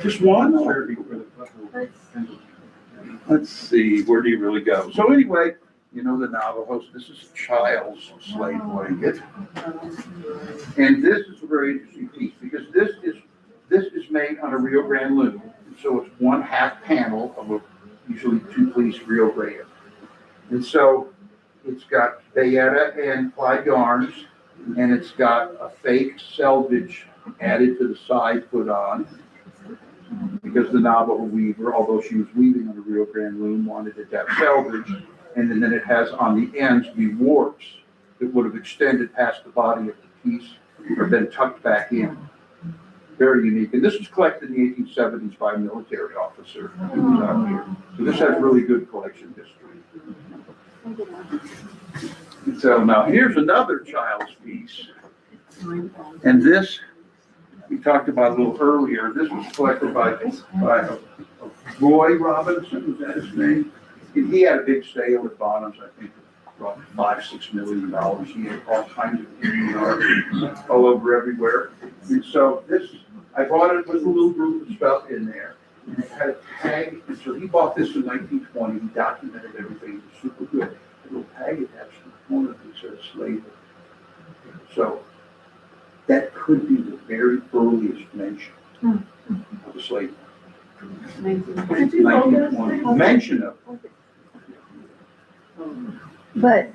just one or? Let's see, where do you really go? So anyway, the Navajos, this is a child's slave blanket. And this is a very interesting piece because this is made on a Rio Grande loom. So it's one half panel of a usually 2-piece Rio Grande. And so it's got bayetta and plied yarns, and it's got a fake selvage added to the side put on because the Navajo weaver, although she was weaving on a Rio Grande loom, wanted it to have selvage. And then it has on the ends the warps that would have extended past the body of the piece or been tucked back in. Very unique. And this was collected in the 1870s by a military officer who was out here. So this has really good collection history. So now here's another child's piece. And this, we talked about a little earlier, this was collected by Roy Robinson, was that his name? And he had a big sale at Bonham's, I think, about $5-6 million. He had all kinds of Indian art all over everywhere. And so this, I bought it with a little group of stuff in there. And it had a tag, and so he bought this in 1920, he documented everything, it was super good. A little tag attached to the corner that said slave. So that could be the very earliest mention of the slave. 1920, mention of it. But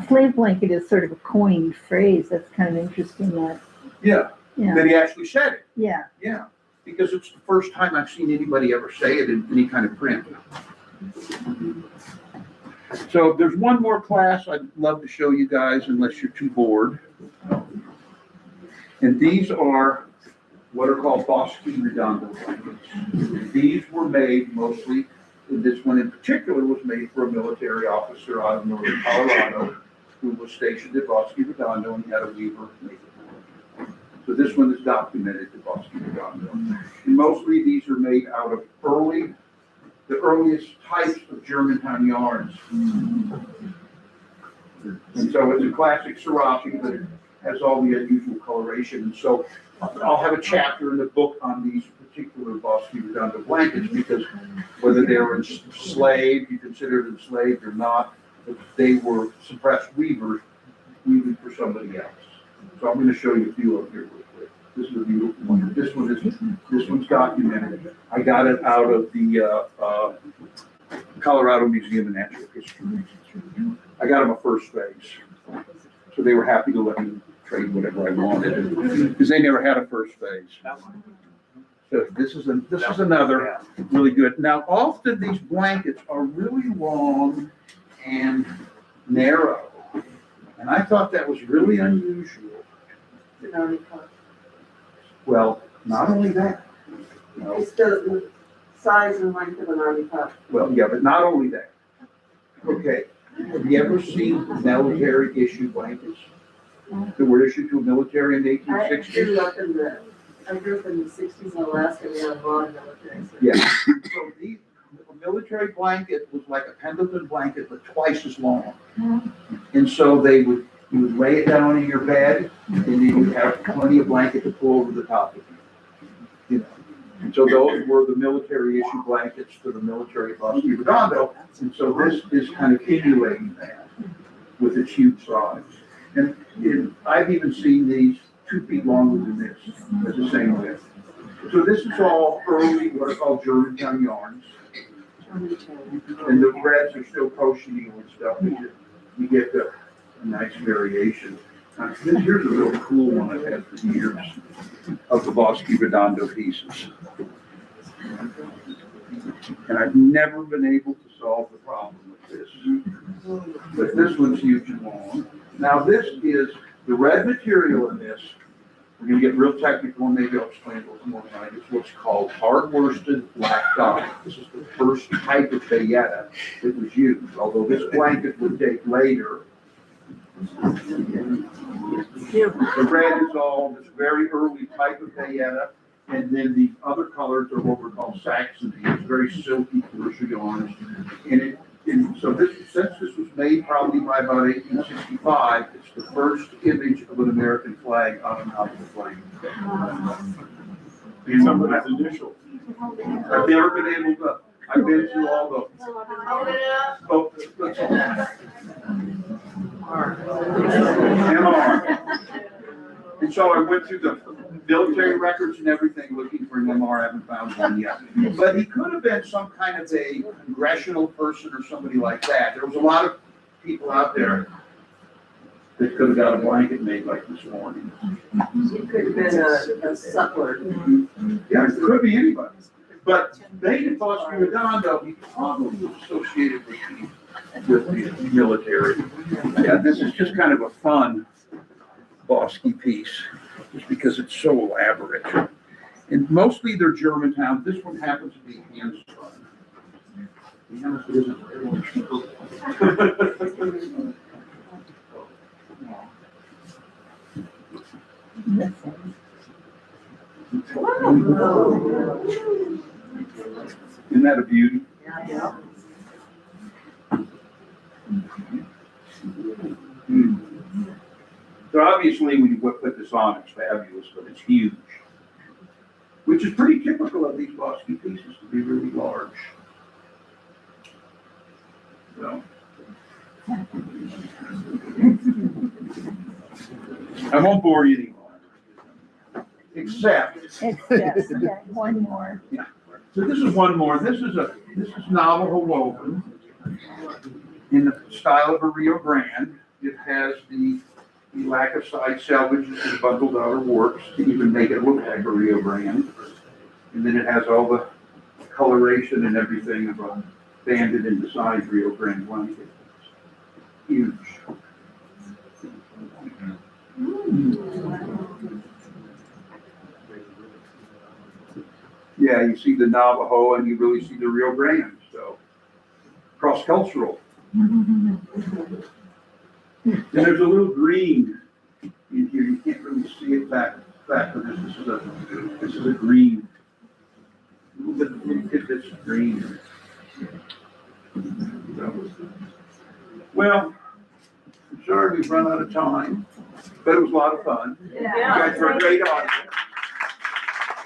slave blanket is sort of a coined phrase. That's kind of interesting that. Yeah, that he actually said it. Yeah. Yeah, because it's the first time I've seen anybody ever say it in any kind of print. So there's one more class I'd love to show you guys unless you're too bored. And these are what are called Bosque Redondo blankets. These were made mostly, this one in particular was made for a military officer out of northern Colorado who was stationed at Bosque Redondo and had a weaver make it. So this one is documented at Bosque Redondo. And mostly these are made out of the earliest types of Germantown yarns. And so it's a classic serape, but it has all the unusual coloration. And so I'll have a chapter in the book on these particular Bosque Redondo blankets because whether they were enslaved, you consider them enslaved or not, but they were suppressed weavers weaving for somebody else. So I'm going to show you a few of here real quick. This is a beautiful one. This one's documented. I got it out of the Colorado Museum of Natural History. I got them a first phase, so they were happy to let me trade whatever I wanted because they never had a first phase. So this is another really good. Now, often these blankets are really long and narrow. And I thought that was really unusual. Well, not only that. No, It's the size and length of an army pup. well, yeah, but not only that. Okay, have you ever seen military issue blankets that were issued to a military in the eighteen I sixties? grew up in the sixties in Alaska, we had a lot of military. service. Yeah, so a military blanket was like a Pendleton blanket, but twice as long. And so you would lay it down in your bed, and then you would have plenty of blanket to pull over the top of you. You know, and so those were the military issue blankets for the military Bosque Redondo, and so this is kind of emulating that with its huge size. And I've even seen these 2 feet longer than this, at the same width. So this is all early, what are called Germantown yarns. And the threads are still crocheting and stuff, you get a nice variation. Here's a real cool one I've had for years of the Bosque Redondo pieces. And I've never been able to solve the problem with this. But this one's huge and long. Now this is, the red material in this, we're gonna get real technical and maybe I'll explain it a little more tonight. It's what's called hard worsted black dye. This is the first type of bayeta that was used, although this blanket would date later. The red is all this very early type of bayeta, and then the other colors are what we're called Saxony. It's very silky commercial yarns. And so this, since this was made probably by about 1865, it's the first image of an American flag on an Navajo flag. And somebody's initial. I've never been able to, I've been through all the. Oh, that's all. MR. And so I went through the military records and everything looking for an MR, I haven't found one yet. But he could have been some kind of a congressional person or somebody like that. There was a lot of people out there that could have got a blanket made like this morning. He could have been a sutler. Yeah, it could be anybody. But Beta Bosque Redondo, he probably was associated with the military. Yeah, this is just kind of a fun Bosque piece, just because it's so elaborate. And mostly they're Germantown. This one happens to be hand spun. Isn't that a beauty? Yeah. So obviously, when you put this on, it's fabulous, but it's huge, which is pretty typical of these Bosque pieces to be really large. So. I won't bore you anymore. Except. Yeah, one more. Yeah. So this is one more. This is Navajo woven in the style of a Rio Grande. It has the lack of side salvages and bundled outer works to even make it look like a Rio Grande. And then it has all the coloration and everything of a banded and designed Rio Grande blanket. Huge. Yeah, you see the Navajo and you really see the Rio Grande, so cross-cultural. And there's a little green in here. You can't really see it back with this. This is a green. A little tidbits of green. So, well, I'm sorry we've run out of time, but it was a lot of fun. You guys were a great audience.